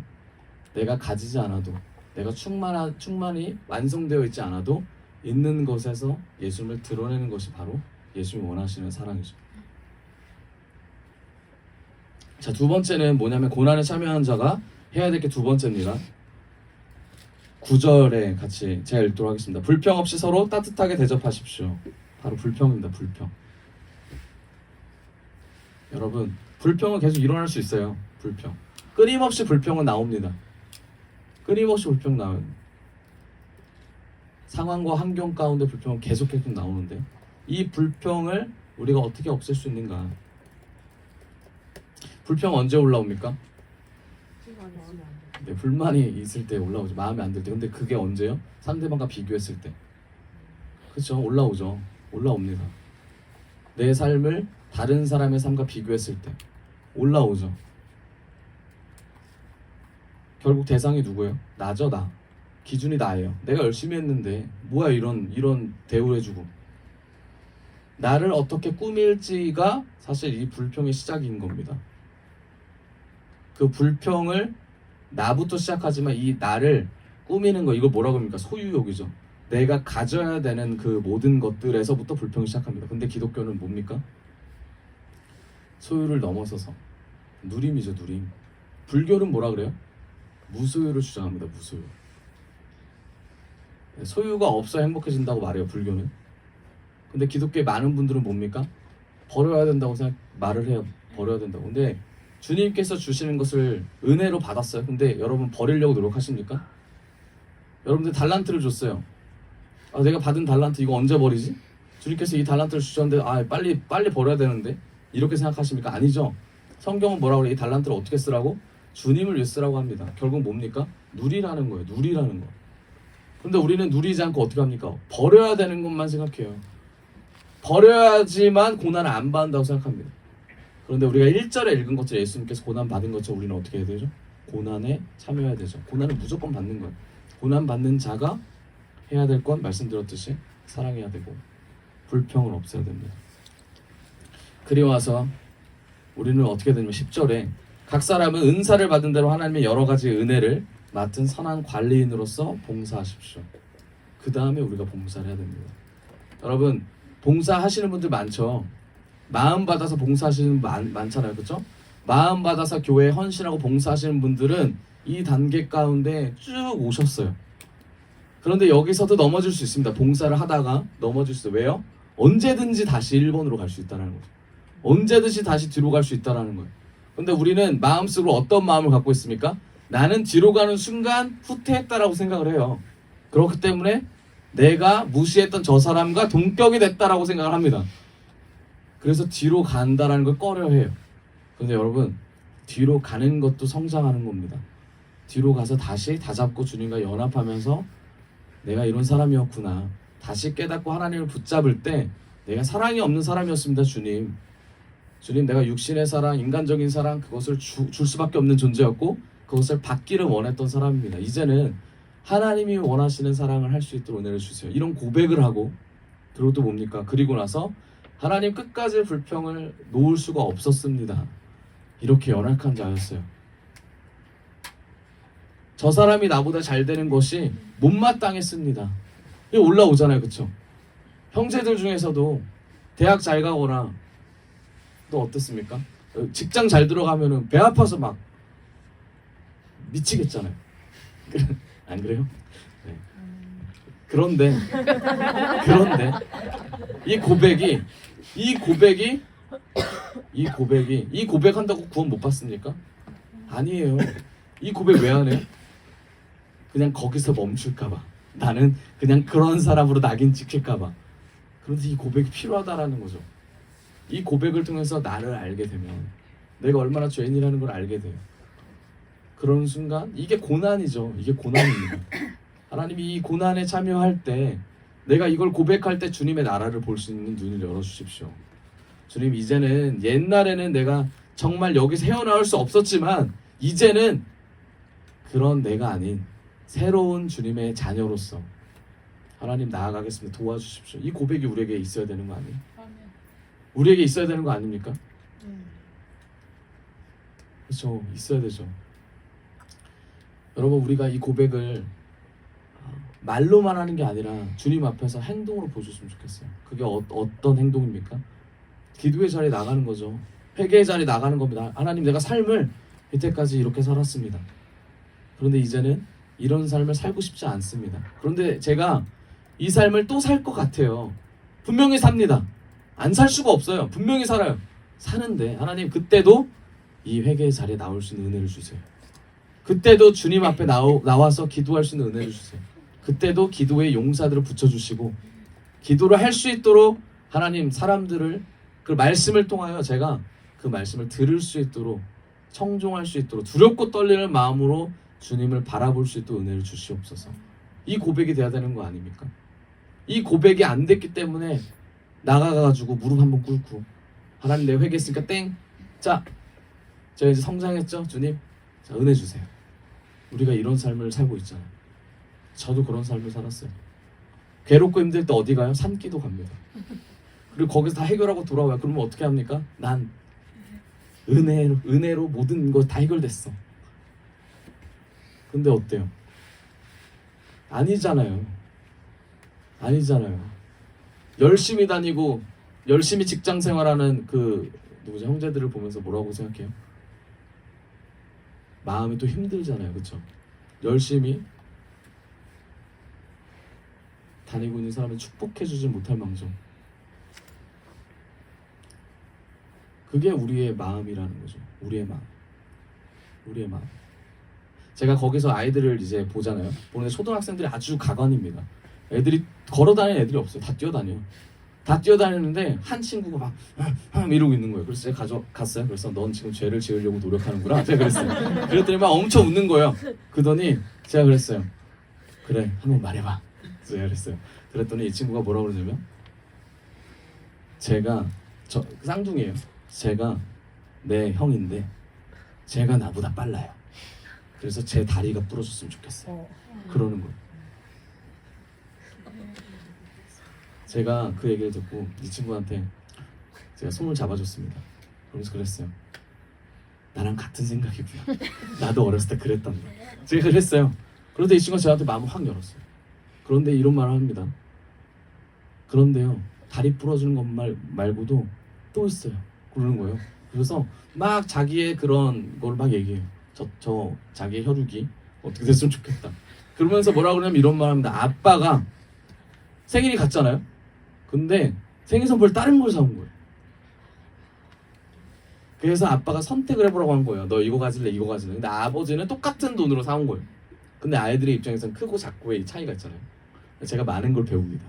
내가 가지지 않아도, 내가 충만히 완성되어 있지 않아도 있는 것에서 예수님을 드러내는 것이 바로 예수님이 원하시는 사랑이죠. 자, 두 번째는 뭐냐면 고난에 참여하는 자가 해야 될 게 두 번째입니다. 9절에 같이 제가 읽도록 하겠습니다. 불평 없이 서로 따뜻하게 대접하십시오. 바로 불평입니다. 불평. 여러분, 불평은 계속 일어날 수 있어요. 불평. 끊임없이 불평은 나옵니다. 끊임없이 불평 나와요. 상황과 환경 가운데 불평은 계속 나오는데 이 불평을 우리가 어떻게 없앨 수 있는가? 불평 언제 올라옵니까? 네, 불만이 있을 때 올라오죠. 마음에 안 들 때. 근데 그게 언제요? 상대방과 비교했을 때. 그렇죠? 올라오죠. 올라옵니다. 내 삶을 다른 사람의 삶과 비교했을 때 올라오죠. 결국 대상이 누구예요? 나죠, 나. 기준이 나예요. 내가 열심히 했는데 뭐야 이런 대우를 해주고. 나를 어떻게 꾸밀지가 사실 이 불평의 시작인 겁니다. 그 불평을 나부터 시작하지만 이 나를 꾸미는 거, 이거 뭐라고 합니까? 소유욕이죠. 내가 가져야 되는 그 모든 것들에서부터 불평이 시작합니다. 근데 기독교는 뭡니까? 소유를 넘어서서 누림이죠, 누림. 불교는 뭐라 그래요? 무소유를 주장합니다. 무소유. 소유가 없어 행복해진다고 말해요, 불교는. 근데 기독교의 많은 분들은 뭡니까? 버려야 된다고 말을 해요. 버려야 된다고. 근데 주님께서 주시는 것을 은혜로 받았어요. 근데 여러분 버리려고 노력하십니까? 여러분들 달란트를 줬어요. 내가 받은 달란트 이거 언제 버리지? 주님께서 이 달란트를 주셨는데 빨리 버려야 되는데, 이렇게 생각하십니까? 아니죠. 성경은 뭐라고 그래요? 이 달란트를 어떻게 쓰라고? 주님을 위해 쓰라고 합니다. 결국 뭡니까? 누리라는 거예요. 누리라는 거. 근데 우리는 누리지 않고 어떻게 합니까? 버려야 되는 것만 생각해요. 버려야지만 고난을 안 받는다고 생각합니다. 그런데 우리가 1절에 읽은 것처럼 예수님께서 고난 받은 것처럼 우리는 어떻게 해야 되죠? 고난에 참여해야 되죠. 고난을 무조건 받는 거예요. 고난 받는 자가 해야 될 건 말씀드렸듯이 사랑해야 되고 불평을 없애야 됩니다. 그리워서 우리는 어떻게 되냐면 10절에 각 사람은 은사를 받은 대로 하나님의 여러 가지 은혜를 맡은 선한 관리인으로서 봉사하십시오. 그 다음에 우리가 봉사를 해야 됩니다. 여러분, 봉사하시는 분들 많죠. 마음 받아서 봉사하시는 분 많잖아요. 그렇죠? 마음 받아서 교회에 헌신하고 봉사하시는 분들은 이 단계 가운데 쭉 오셨어요. 그런데 여기서도 넘어질 수 있습니다. 봉사를 하다가 넘어질 수 있어요. 왜요? 언제든지 다시 1번으로 갈 수 있다는 거죠. 언제든지 다시 뒤로 갈 수 있다는 거예요. 근데 우리는 마음속으로 어떤 마음을 갖고 있습니까? 나는 뒤로 가는 순간 후퇴했다라고 생각을 해요. 그렇기 때문에 내가 무시했던 저 사람과 동격이 됐다라고 생각을 합니다. 그래서 뒤로 간다라는 걸 꺼려해요. 그런데 여러분, 뒤로 가는 것도 성장하는 겁니다. 뒤로 가서 다시 다잡고 주님과 연합하면서 내가 이런 사람이었구나, 다시 깨닫고 하나님을 붙잡을 때 내가 사랑이 없는 사람이었습니다. 주님 내가 육신의 사랑, 인간적인 사랑, 그것을 줄 수밖에 없는 존재였고 그것을 받기를 원했던 사람입니다. 이제는 하나님이 원하시는 사랑을 할 수 있도록 은혜를 주세요. 이런 고백을 하고, 그리고 또 뭡니까? 그리고 나서 하나님 끝까지 불평을 놓을 수가 없었습니다. 이렇게 연약한 자였어요. 저 사람이 나보다 잘 되는 것이 못마땅했습니다. 이게 올라오잖아요. 그쵸? 형제들 중에서도 대학 잘 가거나 또 어떻습니까? 직장 잘 들어가면은 배 아파서 막 미치겠잖아요. 안 그래요? 네. 그런데 이 고백한다고 구원 못 받습니까? 아니에요. 이 고백 왜 안 해요? 그냥 거기서 멈출까봐. 나는 그냥 그런 사람으로 낙인 찍힐까봐. 그런데 이 고백이 필요하다라는 거죠. 이 고백을 통해서 나를 알게 되면 내가 얼마나 죄인이라는 걸 알게 돼요. 그런 순간 이게 고난이죠. 이게 고난입니다. 하나님이 이 고난에 참여할 때 내가 이걸 고백할 때 주님의 나라를 볼 수 있는 눈을 열어주십시오. 주님, 이제는 옛날에는 내가 정말 여기서 헤어나올 수 없었지만 이제는 그런 내가 아닌 새로운 주님의 자녀로서 하나님 나아가겠습니다. 도와주십시오. 이 고백이 우리에게 있어야 되는 거 아니에요? 우리에게 있어야 되는 거 아닙니까? 그렇죠. 있어야 되죠. 여러분, 우리가 이 고백을 말로만 하는 게 아니라 주님 앞에서 행동으로 보여줬으면 좋겠어요. 그게 어떤 행동입니까? 기도의 자리에 나가는 거죠. 회개의 자리에 나가는 겁니다. 하나님, 내가 삶을 이때까지 이렇게 살았습니다. 그런데 이제는 이런 삶을 살고 싶지 않습니다. 그런데 제가 이 삶을 또 살 것 같아요. 분명히 삽니다. 안 살 수가 없어요. 분명히 살아요. 사는데 하나님, 그때도 이 회개의 자리에 나올 수 있는 은혜를 주세요. 그때도 주님 앞에 나와서 기도할 수 있는 은혜를 주세요. 그때도 기도의 용사들을 붙여주시고 기도를 할 수 있도록 하나님, 사람들을 그 말씀을 통하여 제가 그 말씀을 들을 수 있도록, 청종할 수 있도록, 두렵고 떨리는 마음으로 주님을 바라볼 수 있도록 은혜를 주시옵소서. 이 고백이 돼야 되는 거 아닙니까? 이 고백이 안 됐기 때문에 나가가지고 무릎 한번 꿇고 하나님, 내가 회개했으니까 땡! 자, 제가 이제 성장했죠? 주님, 자, 은혜 주세요. 우리가 이런 삶을 살고 있잖아요. 저도 그런 삶을 살았어요. 괴롭고 힘들 때 어디 가요? 산기도 갑니다. 그리고 거기서 다 해결하고 돌아와요. 그러면 어떻게 합니까? 난 은혜로 모든 거 다 해결됐어. 근데 어때요? 아니잖아요. 열심히 다니고 열심히 직장 생활하는 그 누구죠? 형제들을 보면서 뭐라고 생각해요? 마음이 또 힘들잖아요. 그렇죠? 열심히 다니고 있는 사람을 축복해주지 못할 망정. 그게 우리의 마음이라는 거죠. 우리의 마음. 제가 거기서 아이들을 이제 보잖아요. 보는데 초등학생들이 아주 가관입니다. 애들이 걸어다니는 애들이 없어요. 다 뛰어다니는데 한 친구가 막 이러고 있는 거예요. 그래서 제가 갔어요. 그래서 넌 지금 죄를 지으려고 노력하는구나. 제가 그랬어요. 그랬더니 막 엄청 웃는 거예요. 그러더니 제가 그랬어요. 그래, 한번 말해봐. 제가 그랬어요. 그랬더니 이 친구가 뭐라고 그러냐면, 저 쌍둥이에요. 제가 내 형인데 제가 나보다 빨라요. 그래서 제 다리가 부러졌으면 좋겠어요. 그러는 거예요. 제가 그 얘기를 듣고 이 친구한테 제가 손을 잡아줬습니다. 그러면서 그랬어요. 나랑 같은 생각이구나. 나도 어렸을 때 그랬단다. 제가 그랬어요. 그런데 이 친구가 저한테 마음을 확 열었어요. 그런데 이런 말을 합니다. 그런데요, 다리 부러지는 것 말고도 또 있어요. 그러는 거예요. 그래서 막 자기의 그런 걸 막 얘기해요. 저 자기의 혈육이 어떻게 됐으면 좋겠다. 그러면서 뭐라고 그러냐면 이런 말 합니다. 아빠가 생일이 같잖아요. 근데 생일 선물 다른 걸 사온 거예요. 그래서 아빠가 선택을 해보라고 한 거예요. 너 이거 가질래, 이거 가질래. 근데 아버지는 똑같은 돈으로 사온 거예요. 근데 아이들의 입장에서는 크고 작고의 차이가 있잖아요. 제가 많은 걸 배웁니다.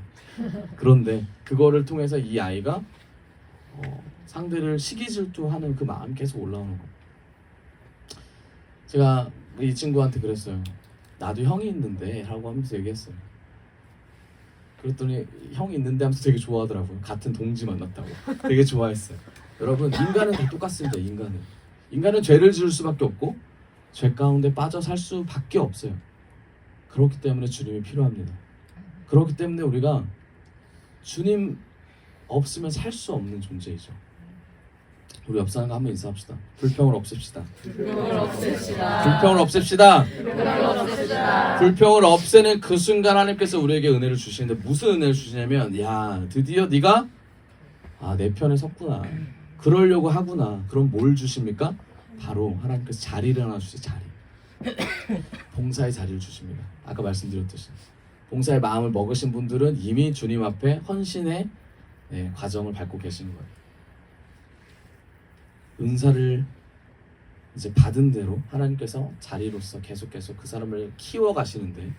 그런데 그거를 통해서 이 아이가 상대를 시기 질투하는 그 마음이 계속 올라오는 거예요. 제가 이 친구한테 그랬어요. 나도 형이 있는데 라고 하면서 얘기했어요. 그랬더니 형이 있는데 하면서 되게 좋아하더라고요. 같은 동지 만났다고 되게 좋아했어요. 여러분, 인간은 다 똑같습니다. 인간은 죄를 지을 수밖에 없고 죄 가운데 빠져 살 수밖에 없어요. 그렇기 때문에 주님이 필요합니다. 그렇기 때문에 우리가 주님 없으면 살 수 없는 존재이죠. 우리 옆 사람과 한번 인사합시다. 불평을 없앱시다. 불평을 없애는 그 순간 하나님께서 우리에게 은혜를 주시는데, 무슨 은혜를 주시냐면, 야, 드디어 네가 내 편에 섰구나, 그러려고 하구나. 그럼 뭘 주십니까? 바로 하나님께서 자리를 하나 주세요. 봉사의 자리를 주십니다. 아까 말씀드렸듯이 봉사의 마음을 먹으신 분들은 이미 주님 앞에 헌신의 과정을 밟고 계신 거예요. 은사를 이제 받은 대로 하나님께서 자리로서 계속 그 사람을 키워가시는데,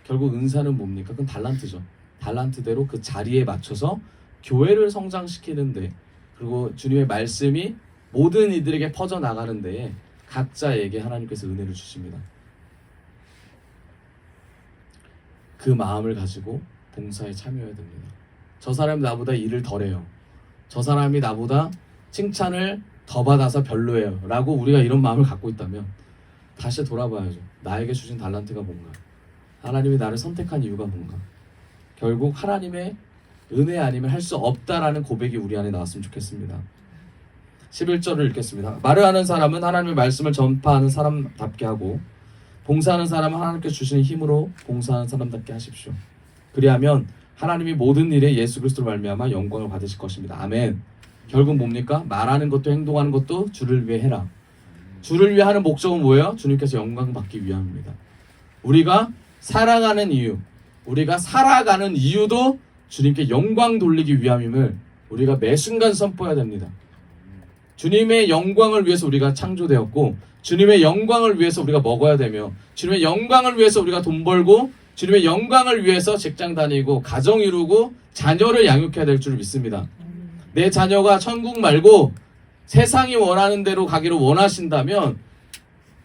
결국 은사는 뭡니까? 그건 달란트죠. 달란트대로 그 자리에 맞춰서 교회를 성장시키는데, 그리고 주님의 말씀이 모든 이들에게 퍼져나가는 데에 각자에게 하나님께서 은혜를 주십니다. 그 마음을 가지고 봉사에 참여해야 됩니다. 저 사람이 나보다 일을 덜해요, 저 사람이 나보다 칭찬을 더 받아서 별로예요 라고 우리가 이런 마음을 갖고 있다면 다시 돌아봐야죠. 나에게 주신 달란트가 뭔가, 하나님이 나를 선택한 이유가 뭔가. 결국 하나님의 은혜 아니면 할 수 없다라는 고백이 우리 안에 나왔으면 좋겠습니다. 11절을 읽겠습니다. 말을 하는 사람은 하나님의 말씀을 전파하는 사람답게 하고, 봉사하는 사람은 하나님께 주시는 힘으로 봉사하는 사람답게 하십시오. 그리하면 하나님이 모든 일에 예수 그리스도로 말미암아 영광을 받으실 것입니다. 아멘. 결국 뭡니까? 말하는 것도 행동하는 것도 주를 위해 해라. 주를 위해 하는 목적은 뭐예요? 주님께서 영광 받기 위함입니다. 우리가 사랑하는 이유, 우리가 살아가는 이유도 주님께 영광 돌리기 위함임을 우리가 매 순간 선포해야 됩니다. 주님의 영광을 위해서 우리가 창조되었고, 주님의 영광을 위해서 우리가 먹어야 되며, 주님의 영광을 위해서 우리가 돈 벌고, 주님의 영광을 위해서 직장 다니고 가정 이루고 자녀를 양육해야 될 줄 믿습니다. 내 자녀가 천국 말고 세상이 원하는 대로 가기를 원하신다면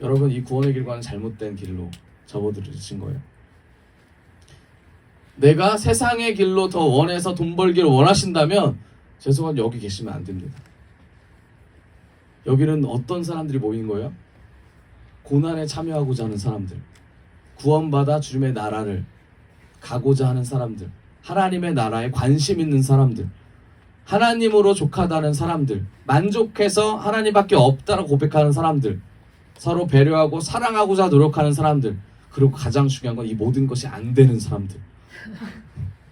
여러분, 이 구원의 길과는 잘못된 길로 접어들으신 거예요. 내가 세상의 길로 더 원해서 돈 벌기를 원하신다면 죄송한 여기 계시면 안 됩니다. 여기는 어떤 사람들이 모이는 거예요? 고난에 참여하고자 하는 사람들, 구원받아 주님의 나라를 가고자 하는 사람들, 하나님의 나라에 관심 있는 사람들, 하나님으로 족하다는 사람들, 만족해서 하나님밖에 없다고 고백하는 사람들, 서로 배려하고 사랑하고자 노력하는 사람들, 그리고 가장 중요한 건 이 모든 것이 안 되는 사람들,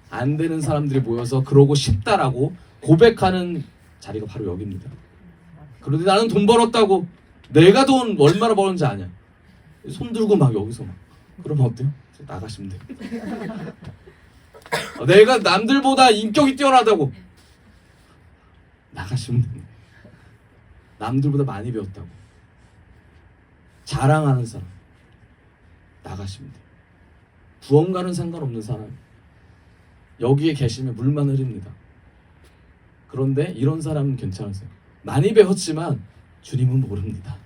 안 되는 사람들이 모여서 그러고 싶다라고 고백하는 자리가 바로 여기입니다. 그런데 나는 돈 벌었다고, 내가 돈 얼마나 버는지 아냐, 손 들고 막 여기서 막, 그러면 어때요? 나가시면 돼요. 내가 남들보다 인격이 뛰어나다고, 나가시면 됩니다. 남들보다 많이 배웠다고 자랑하는 사람, 나가시면 돼요. 구원과는 상관없는 사람, 여기에 계시면 물만 흐립니다. 그런데 이런 사람은 괜찮으세요. 많이 배웠지만 주님은 모릅니다.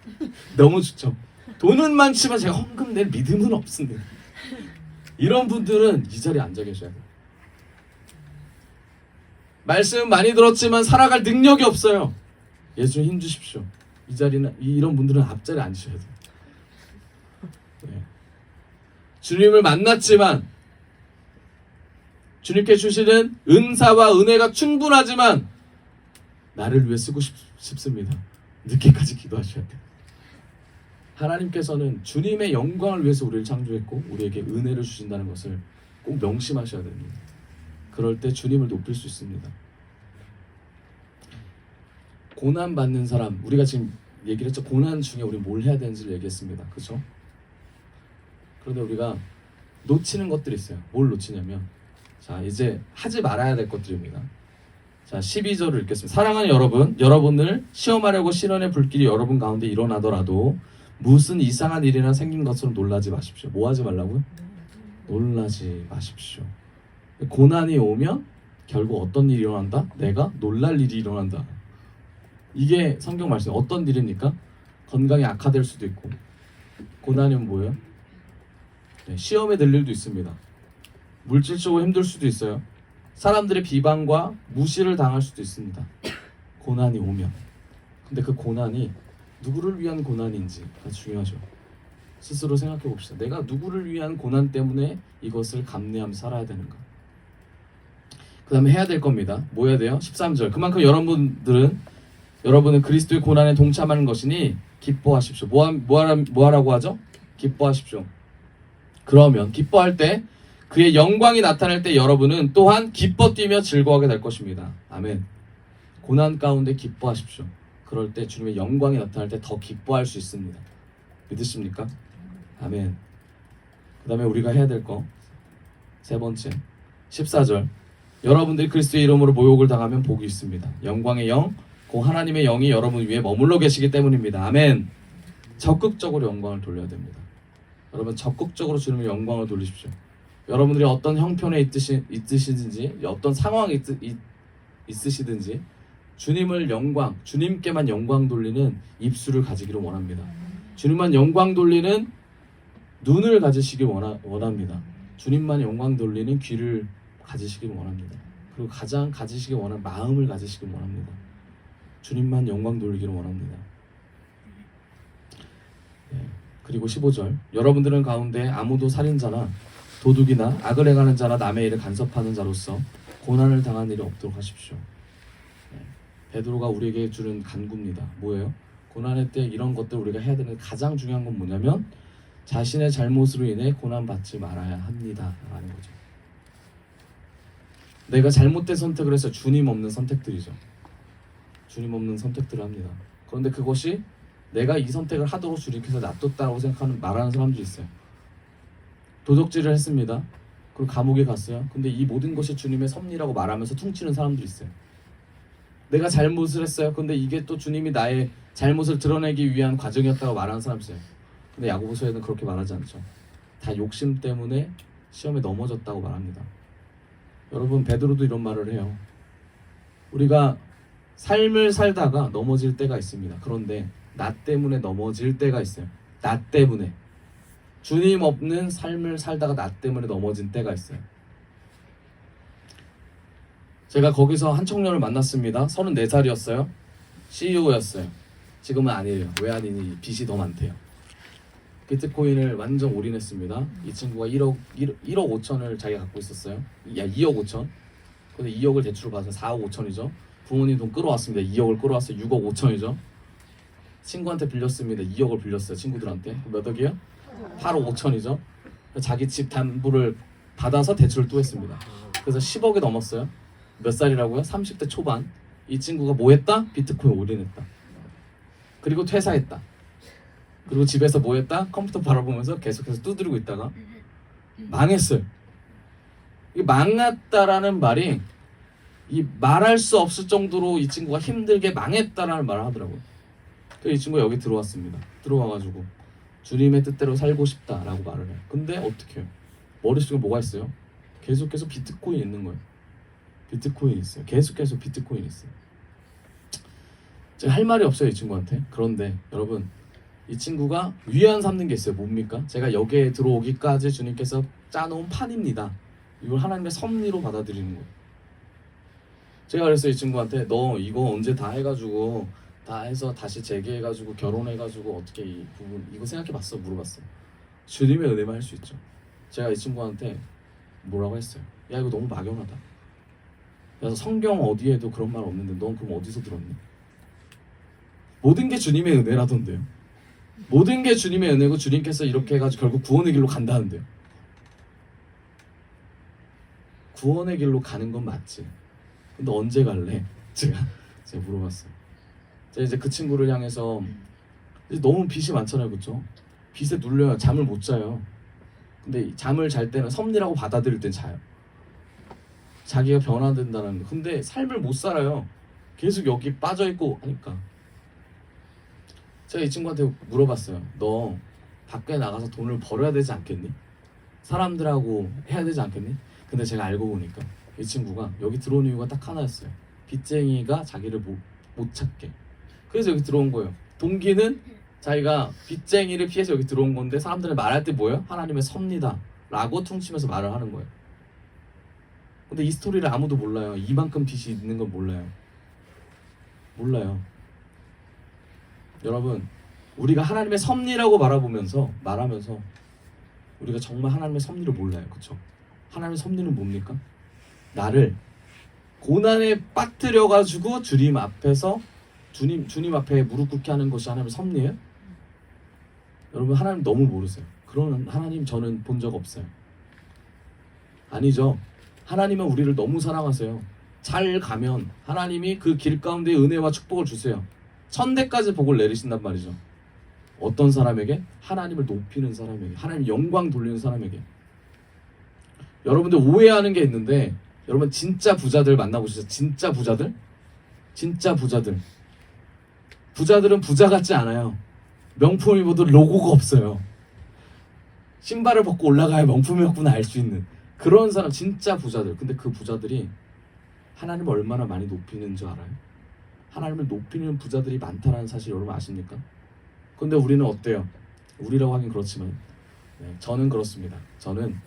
너무 좋죠. 돈은 많지만 제가 헌금 낼 믿음은 없습니다. 이런 분들은 이 자리에 앉아 계셔야 돼요. 말씀 많이 들었지만 살아갈 능력이 없어요. 예수님 힘 주십시오. 이 자리는, 이런 분들은 앞자리에 앉으셔야 돼요. 네. 주님을 만났지만, 주님께 주시는 은사와 은혜가 충분하지만 나를 위해 쓰고 싶습니다. 늦게까지 기도하셔야 돼요. 하나님께서는 주님의 영광을 위해서 우리를 창조했고 우리에게 은혜를 주신다는 것을 꼭 명심하셔야 됩니다. 그럴 때 주님을 높일 수 있습니다. 고난 받는 사람, 우리가 지금 얘기를 했죠. 고난 중에 우리 뭘 해야 되는지를 얘기했습니다. 그렇죠? 그런데 우리가 놓치는 것들이 있어요. 뭘 놓치냐면, 자, 이제 하지 말아야 될 것들입니다. 자, 12절을 읽겠습니다. 사랑하는 여러분, 여러분을 시험하려고 시련의 불길이 여러분 가운데 일어나더라도 무슨 이상한 일이나 생긴 것처럼 놀라지 마십시오. 뭐 하지 말라고요? 놀라지 마십시오. 고난이 오면 결국 어떤 일이 일어난다? 내가 놀랄 일이 일어난다. 이게 성경 말씀. 어떤 일입니까? 건강이 악화될 수도 있고, 고난이면 뭐예요? 네, 시험에 들 일도 있습니다. 물질적으로 힘들 수도 있어요. 사람들의 비방과 무시를 당할 수도 있습니다. 고난이 오면. 근데 그 고난이 누구를 위한 고난인지가 중요하죠. 스스로 생각해 봅시다. 내가 누구를 위한 고난 때문에 이것을 감내하며 살아야 되는가. 그 다음에 해야 될 겁니다. 뭐 해야 돼요? 13절. 그만큼 여러분은 그리스도의 고난에 동참하는 것이니 기뻐하십시오. 뭐 하라고 하죠? 기뻐하십시오. 그러면 기뻐할 때 그의 영광이 나타날 때 여러분은 또한 기뻐 뛰며 즐거워하게 될 것입니다. 아멘. 고난 가운데 기뻐하십시오. 그럴 때 주님의 영광이 나타날 때 더 기뻐할 수 있습니다. 믿으십니까? 아멘. 그 다음에 우리가 해야 될 거 세 번째 14절 여러분들이 그리스도의 이름으로 모욕을 당하면 복이 있습니다. 영광의 영 곧 하나님의 영이 여러분 위에 머물러 계시기 때문입니다. 아멘. 적극적으로 영광을 돌려야 됩니다. 여러분 적극적으로 주님의 영광을 돌리십시오. 여러분들이 어떤 형편에 있으시든지 어떤 상황에 있으시든지 주님을 영광, 주님께만 영광 돌리는 입술을 가지기를 원합니다. 주님만 영광 돌리는 눈을 가지시길 원합니다. 주님만 영광 돌리는 귀를 가지시길 원합니다. 그리고 가장 가지시길 원하는 마음을 가지시길 원합니다. 주님만 영광 돌리기를 원합니다. 네. 그리고 15절 여러분들은 가운데 아무도 살인자나 도둑이나 악을 행하는 자나 남의 일을 간섭하는 자로서 고난을 당한 일이 없도록 하십시오. 네. 베드로가 우리에게 주는 간구입니다. 뭐예요? 고난의 때 이런 것들 우리가 해야 되는 가장 중요한 건 뭐냐면 자신의 잘못으로 인해 고난받지 말아야 합니다 라는 거죠. 내가 잘못된 선택을 해서 주님 없는 선택들이죠. 주님 없는 선택들을 합니다. 그런데 그것이 내가 이 선택을 하도록 주님께서 놔뒀다고 생각하는 말하는 사람들이 있어요. 도적질을 했습니다. 그리고 감옥에 갔어요. 근데 이 모든 것이 주님의 섭리라고 말하면서 퉁치는 사람들이 있어요. 내가 잘못을 했어요. 근데 이게 또 주님이 나의 잘못을 드러내기 위한 과정이었다고 말하는 사람이 있어요. 근데 야고보서에는 그렇게 말하지 않죠. 다 욕심 때문에 시험에 넘어졌다고 말합니다. 여러분 베드로도 이런 말을 해요. 우리가 삶을 살다가 넘어질 때가 있습니다. 그런데 나 때문에 넘어질 때가 있어요. 나 때문에 주님 없는 삶을 살다가 나 때문에 넘어진 때가 있어요. 제가 거기서 한 청년을 만났습니다. 34살이었어요. CEO였어요. 지금은 아니에요. 왜 아니니? 빚이 더 많대요. 비트코인을 완전 올인했습니다. 이 친구가 1억 5천을 자기가 갖고 있었어요. 2억 5천. 근데 2억을 대출을 받아서 4억 5천이죠. 부모님 돈 끌어왔습니다. 2억을 끌어왔어요. 6억 5천이죠. 친구한테 빌렸습니다. 2억을 빌렸어요. 친구들한테. 몇 억이요? 8억 5천이죠. 자기 집 담보를 받아서 대출을 또 했습니다. 그래서 10억이 넘었어요. 몇 살이라고요? 30대 초반. 이 친구가 뭐 했다? 비트코인 올인했다. 그리고 퇴사했다. 그리고 집에서 뭐 했다? 컴퓨터 바라보면서 계속해서 두드리고 있다가 망했어요. 이 망했다라는 말이 이 말할 수 없을 정도로 이 친구가 힘들게 망했다라는 말을 하더라고요. 그래서 이 친구가 여기 들어왔습니다. 들어와가지고 주님의 뜻대로 살고 싶다라고 말을 해요. 근데 어떻게 해요? 머릿속에 뭐가 있어요? 계속해서 비트코인 있는 거예요. 비트코인 있어요. 계속해서 비트코인 있어요. 제가 할 말이 없어요 이 친구한테. 그런데 여러분 이 친구가 위안 삼는 게 있어요. 뭡니까? 제가 여기에 들어오기까지 주님께서 짜놓은 판입니다. 이걸 하나님의 섭리로 받아들이는 거예요. 제가 그랬어요 이 친구한테 너 이거 언제 다 해가지고 다 해서 다시 재개해가지고 결혼해가지고 어떻게 이 부분 이거 생각해봤어? 물어봤어요. 주님의 은혜만 할 수 있죠. 제가 이 친구한테 뭐라고 했어요. 야 이거 너무 막연하다. 그래서 성경 어디에도 그런 말 없는데 넌 그럼 어디서 들었니? 모든 게 주님의 은혜라던데요. 모든 게 주님의 은혜고 주님께서 이렇게 해가지고 결국 구원의 길로 간다는데요. 구원의 길로 가는 건 맞지. 근데 언제 갈래? 제가 물어봤어요. 제가 이제 그 친구를 향해서 이제 너무 빚이 많잖아요, 그렇죠? 빚에 눌려요. 잠을 못 자요. 근데 잠을 잘 때는 섭리라고 받아들일 땐 자요. 자기가 변화된다는 거. 근데 삶을 못 살아요. 계속 여기 빠져 있고 하니까. 제가 이 친구한테 물어봤어요. 너 밖에 나가서 돈을 벌어야 되지 않겠니? 사람들하고 해야 되지 않겠니? 근데 제가 알고 보니까 이 친구가 여기 들어온 이유가 딱 하나였어요. 빚쟁이가 자기를 못 찾게. 그래서 여기 들어온 거예요. 동기는 자기가 빚쟁이를 피해서 여기 들어온 건데 사람들이 말할 때 뭐예요? 하나님의 섭리다 라고 퉁치면서 말을 하는 거예요. 근데 이 스토리를 아무도 몰라요. 이만큼 빚이 있는 건 몰라요. 여러분 우리가 하나님의 섭리라고 말하면서 우리가 정말 하나님의 섭리를 몰라요. 그렇죠? 하나님의 섭리는 뭡니까? 나를 고난에 빠뜨려가지고 주님 앞에서 주님 앞에 무릎 꿇게 하는 것이 하나님의 섭리예요? 여러분 하나님 너무 모르세요. 그런 하나님 저는 본 적 없어요. 아니죠. 하나님은 우리를 너무 사랑하세요. 잘 가면 하나님이 그 길 가운데 은혜와 축복을 주세요. 천대까지 복을 내리신단 말이죠. 어떤 사람에게? 하나님을 높이는 사람에게, 하나님 영광 돌리는 사람에게. 여러분들 오해하는 게 있는데, 여러분 진짜 부자들 만나보시죠. 진짜 부자들? 진짜 부자들. 부자들은 부자 같지 않아요. 명품 입어도 로고가 없어요. 신발을 벗고 올라가야 명품이었구나 알 수 있는 그런 사람, 진짜 부자들. 근데 그 부자들이 하나님을 얼마나 많이 높이는 줄 알아요? 하나님을 높이는 부자들이 많다라는 사실 여러분 아십니까? 근데 우리는 어때요? 우리라고 하긴 그렇지만 저는 그렇습니다. 저는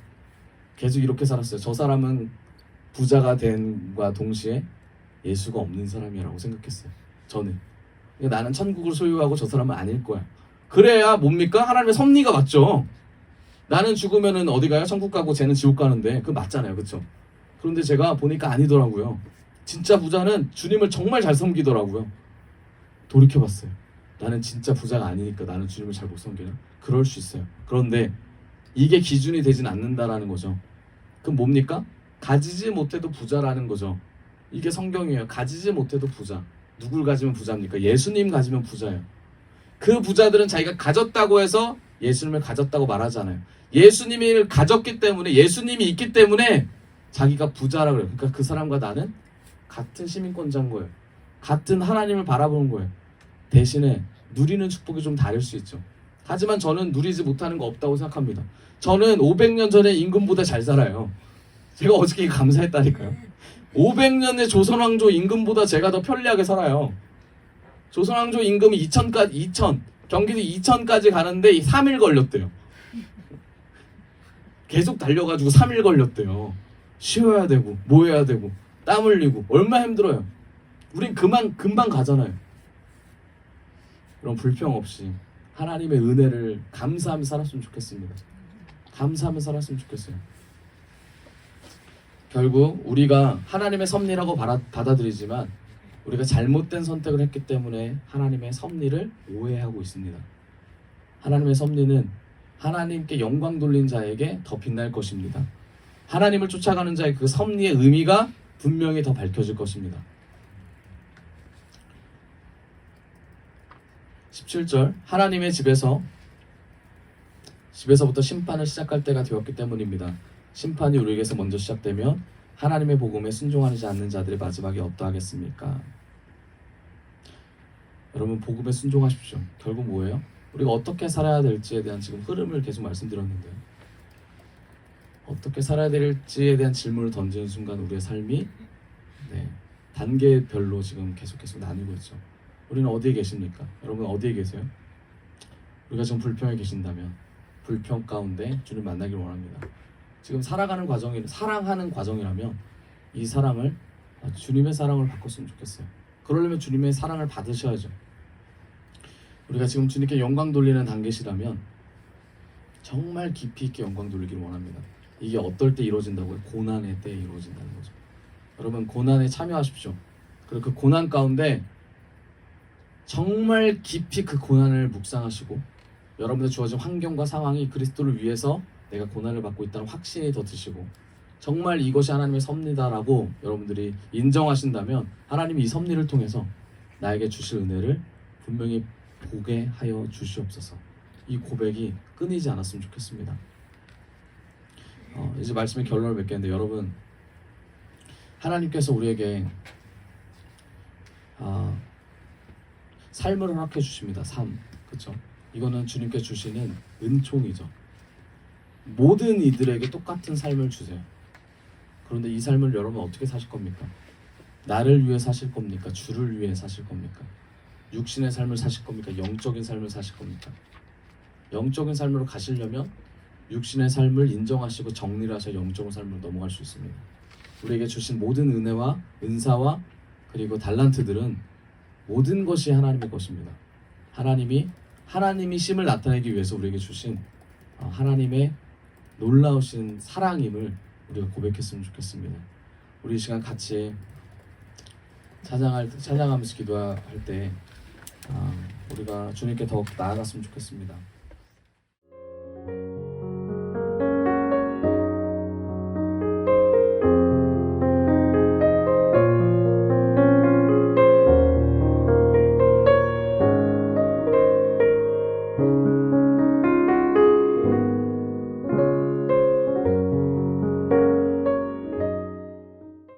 계속 이렇게 살았어요. 저 사람은 부자가 된과 동시에 예수가 없는 사람이라고 생각했어요. 저는. 그러니까 나는 천국을 소유하고 저 사람은 아닐 거야. 그래야 뭡니까? 하나님의 섭리가 맞죠. 나는 죽으면은 어디 가요? 천국 가고 쟤는 지옥 가는데 그거 맞잖아요, 그렇죠? 그런데 제가 보니까 아니더라고요. 진짜 부자는 주님을 정말 잘 섬기더라고요. 돌이켜봤어요. 나는 진짜 부자가 아니니까 나는 주님을 잘 못 섬기나? 그럴 수 있어요. 그런데 이게 기준이 되진 않는다라는 거죠. 그럼 뭡니까? 가지지 못해도 부자라는 거죠. 이게 성경이에요. 가지지 못해도 부자. 누굴 가지면 부자입니까? 예수님 가지면 부자예요. 그 부자들은 자기가 가졌다고 해서 예수님을 가졌다고 말하잖아요. 예수님을 가졌기 때문에, 예수님이 있기 때문에 자기가 부자라고 그래요. 그러니까 그 사람과 나는 같은 시민권자인 거예요. 같은 하나님을 바라보는 거예요. 대신에 누리는 축복이 좀 다를 수 있죠. 하지만 저는 누리지 못하는 거 없다고 생각합니다. 저는 500년 전에 임금보다 잘 살아요. 제가 어저께 감사했다니까요. 500년의 조선왕조 임금보다 제가 더 편리하게 살아요. 조선왕조 임금이 2000, 경기도 2000까지 가는데 3일 걸렸대요. 계속 달려가지고 3일 걸렸대요. 쉬어야 되고 뭐 해야 되고 땀 흘리고 얼마나 힘들어요. 우린 금방 가잖아요. 그럼 불평 없이 하나님의 은혜를 감사하며 살았으면 좋겠습니다. 감사하며 살았으면 좋겠어요. 결국 우리가 하나님의 섭리라고 받아들이지만 우리가 잘못된 선택을 했기 때문에 하나님의 섭리를 오해하고 있습니다. 하나님의 섭리는 하나님께 영광 돌린 자에게 더 빛날 것입니다. 하나님을 쫓아가는 자의 그 섭리의 의미가 분명히 더 밝혀질 것입니다. 17절 하나님의 집에서부터 심판을 시작할 때가 되었기 때문입니다. 심판이 우리에게서 먼저 시작되면 하나님의 복음에 순종하지 않는 자들의 마지막이 어떠하겠습니까? 여러분 복음에 순종하십시오. 결국 뭐예요? 우리가 어떻게 살아야 될지에 대한 지금 흐름을 계속 말씀드렸는데 어떻게 살아야 될지에 대한 질문을 던지는 순간 우리의 삶이 단계별로 지금 계속 나뉘고 있죠. 우리는 어디에 계십니까? 여러분 어디에 계세요? 우리가 지금 불평에 계신다면 불평 가운데 주님 만나길 원합니다. 지금 살아가는 과정이 사랑하는 과정이라면 이 사랑을 주님의 사랑을 바꿨으면 좋겠어요. 그러려면 주님의 사랑을 받으셔야죠. 우리가 지금 주님께 영광 돌리는 단계시라면 정말 깊이 있게 영광 돌리기를 원합니다. 이게 어떨 때 이루어진다고요? 고난의 때에 이루어진다는 거죠. 여러분 고난에 참여하십시오. 그리고 그 고난 가운데 정말 깊이 그 고난을 묵상하시고 여러분들 주어진 환경과 상황이 그리스도를 위해서 내가 고난을 받고 있다는 확신이 더 드시고 정말 이것이 하나님의 섭리다라고 여러분들이 인정하신다면 하나님이 이 섭리를 통해서 나에게 주실 은혜를 분명히 보게 하여 주시옵소서. 이 고백이 끊이지 않았으면 좋겠습니다. 이제 말씀의 결론을 맺겠는데 여러분 하나님께서 우리에게 삶을 허락해 주십니다. 삶, 그렇죠? 이거는 주님께 주시는 은총이죠. 모든 이들에게 똑같은 삶을 주세요. 그런데 이 삶을 여러분 어떻게 사실 겁니까? 나를 위해 사실 겁니까? 주를 위해 사실 겁니까? 육신의 삶을 사실 겁니까? 영적인 삶을 사실 겁니까? 영적인 삶으로 가시려면 육신의 삶을 인정하시고 정리를 하셔야 영적인 삶으로 넘어갈 수 있습니다. 우리에게 주신 모든 은혜와 은사와 그리고 달란트들은 모든 것이 하나님의 것입니다. 하나님이 심을 나타내기 위해서 우리에게 주신 하나님의 놀라우신 사랑임을 우리가 고백했으면 좋겠습니다. 우리 이 시간 같이 찬양하면서 기도할 때 우리가 주님께 더욱 나아갔으면 좋겠습니다.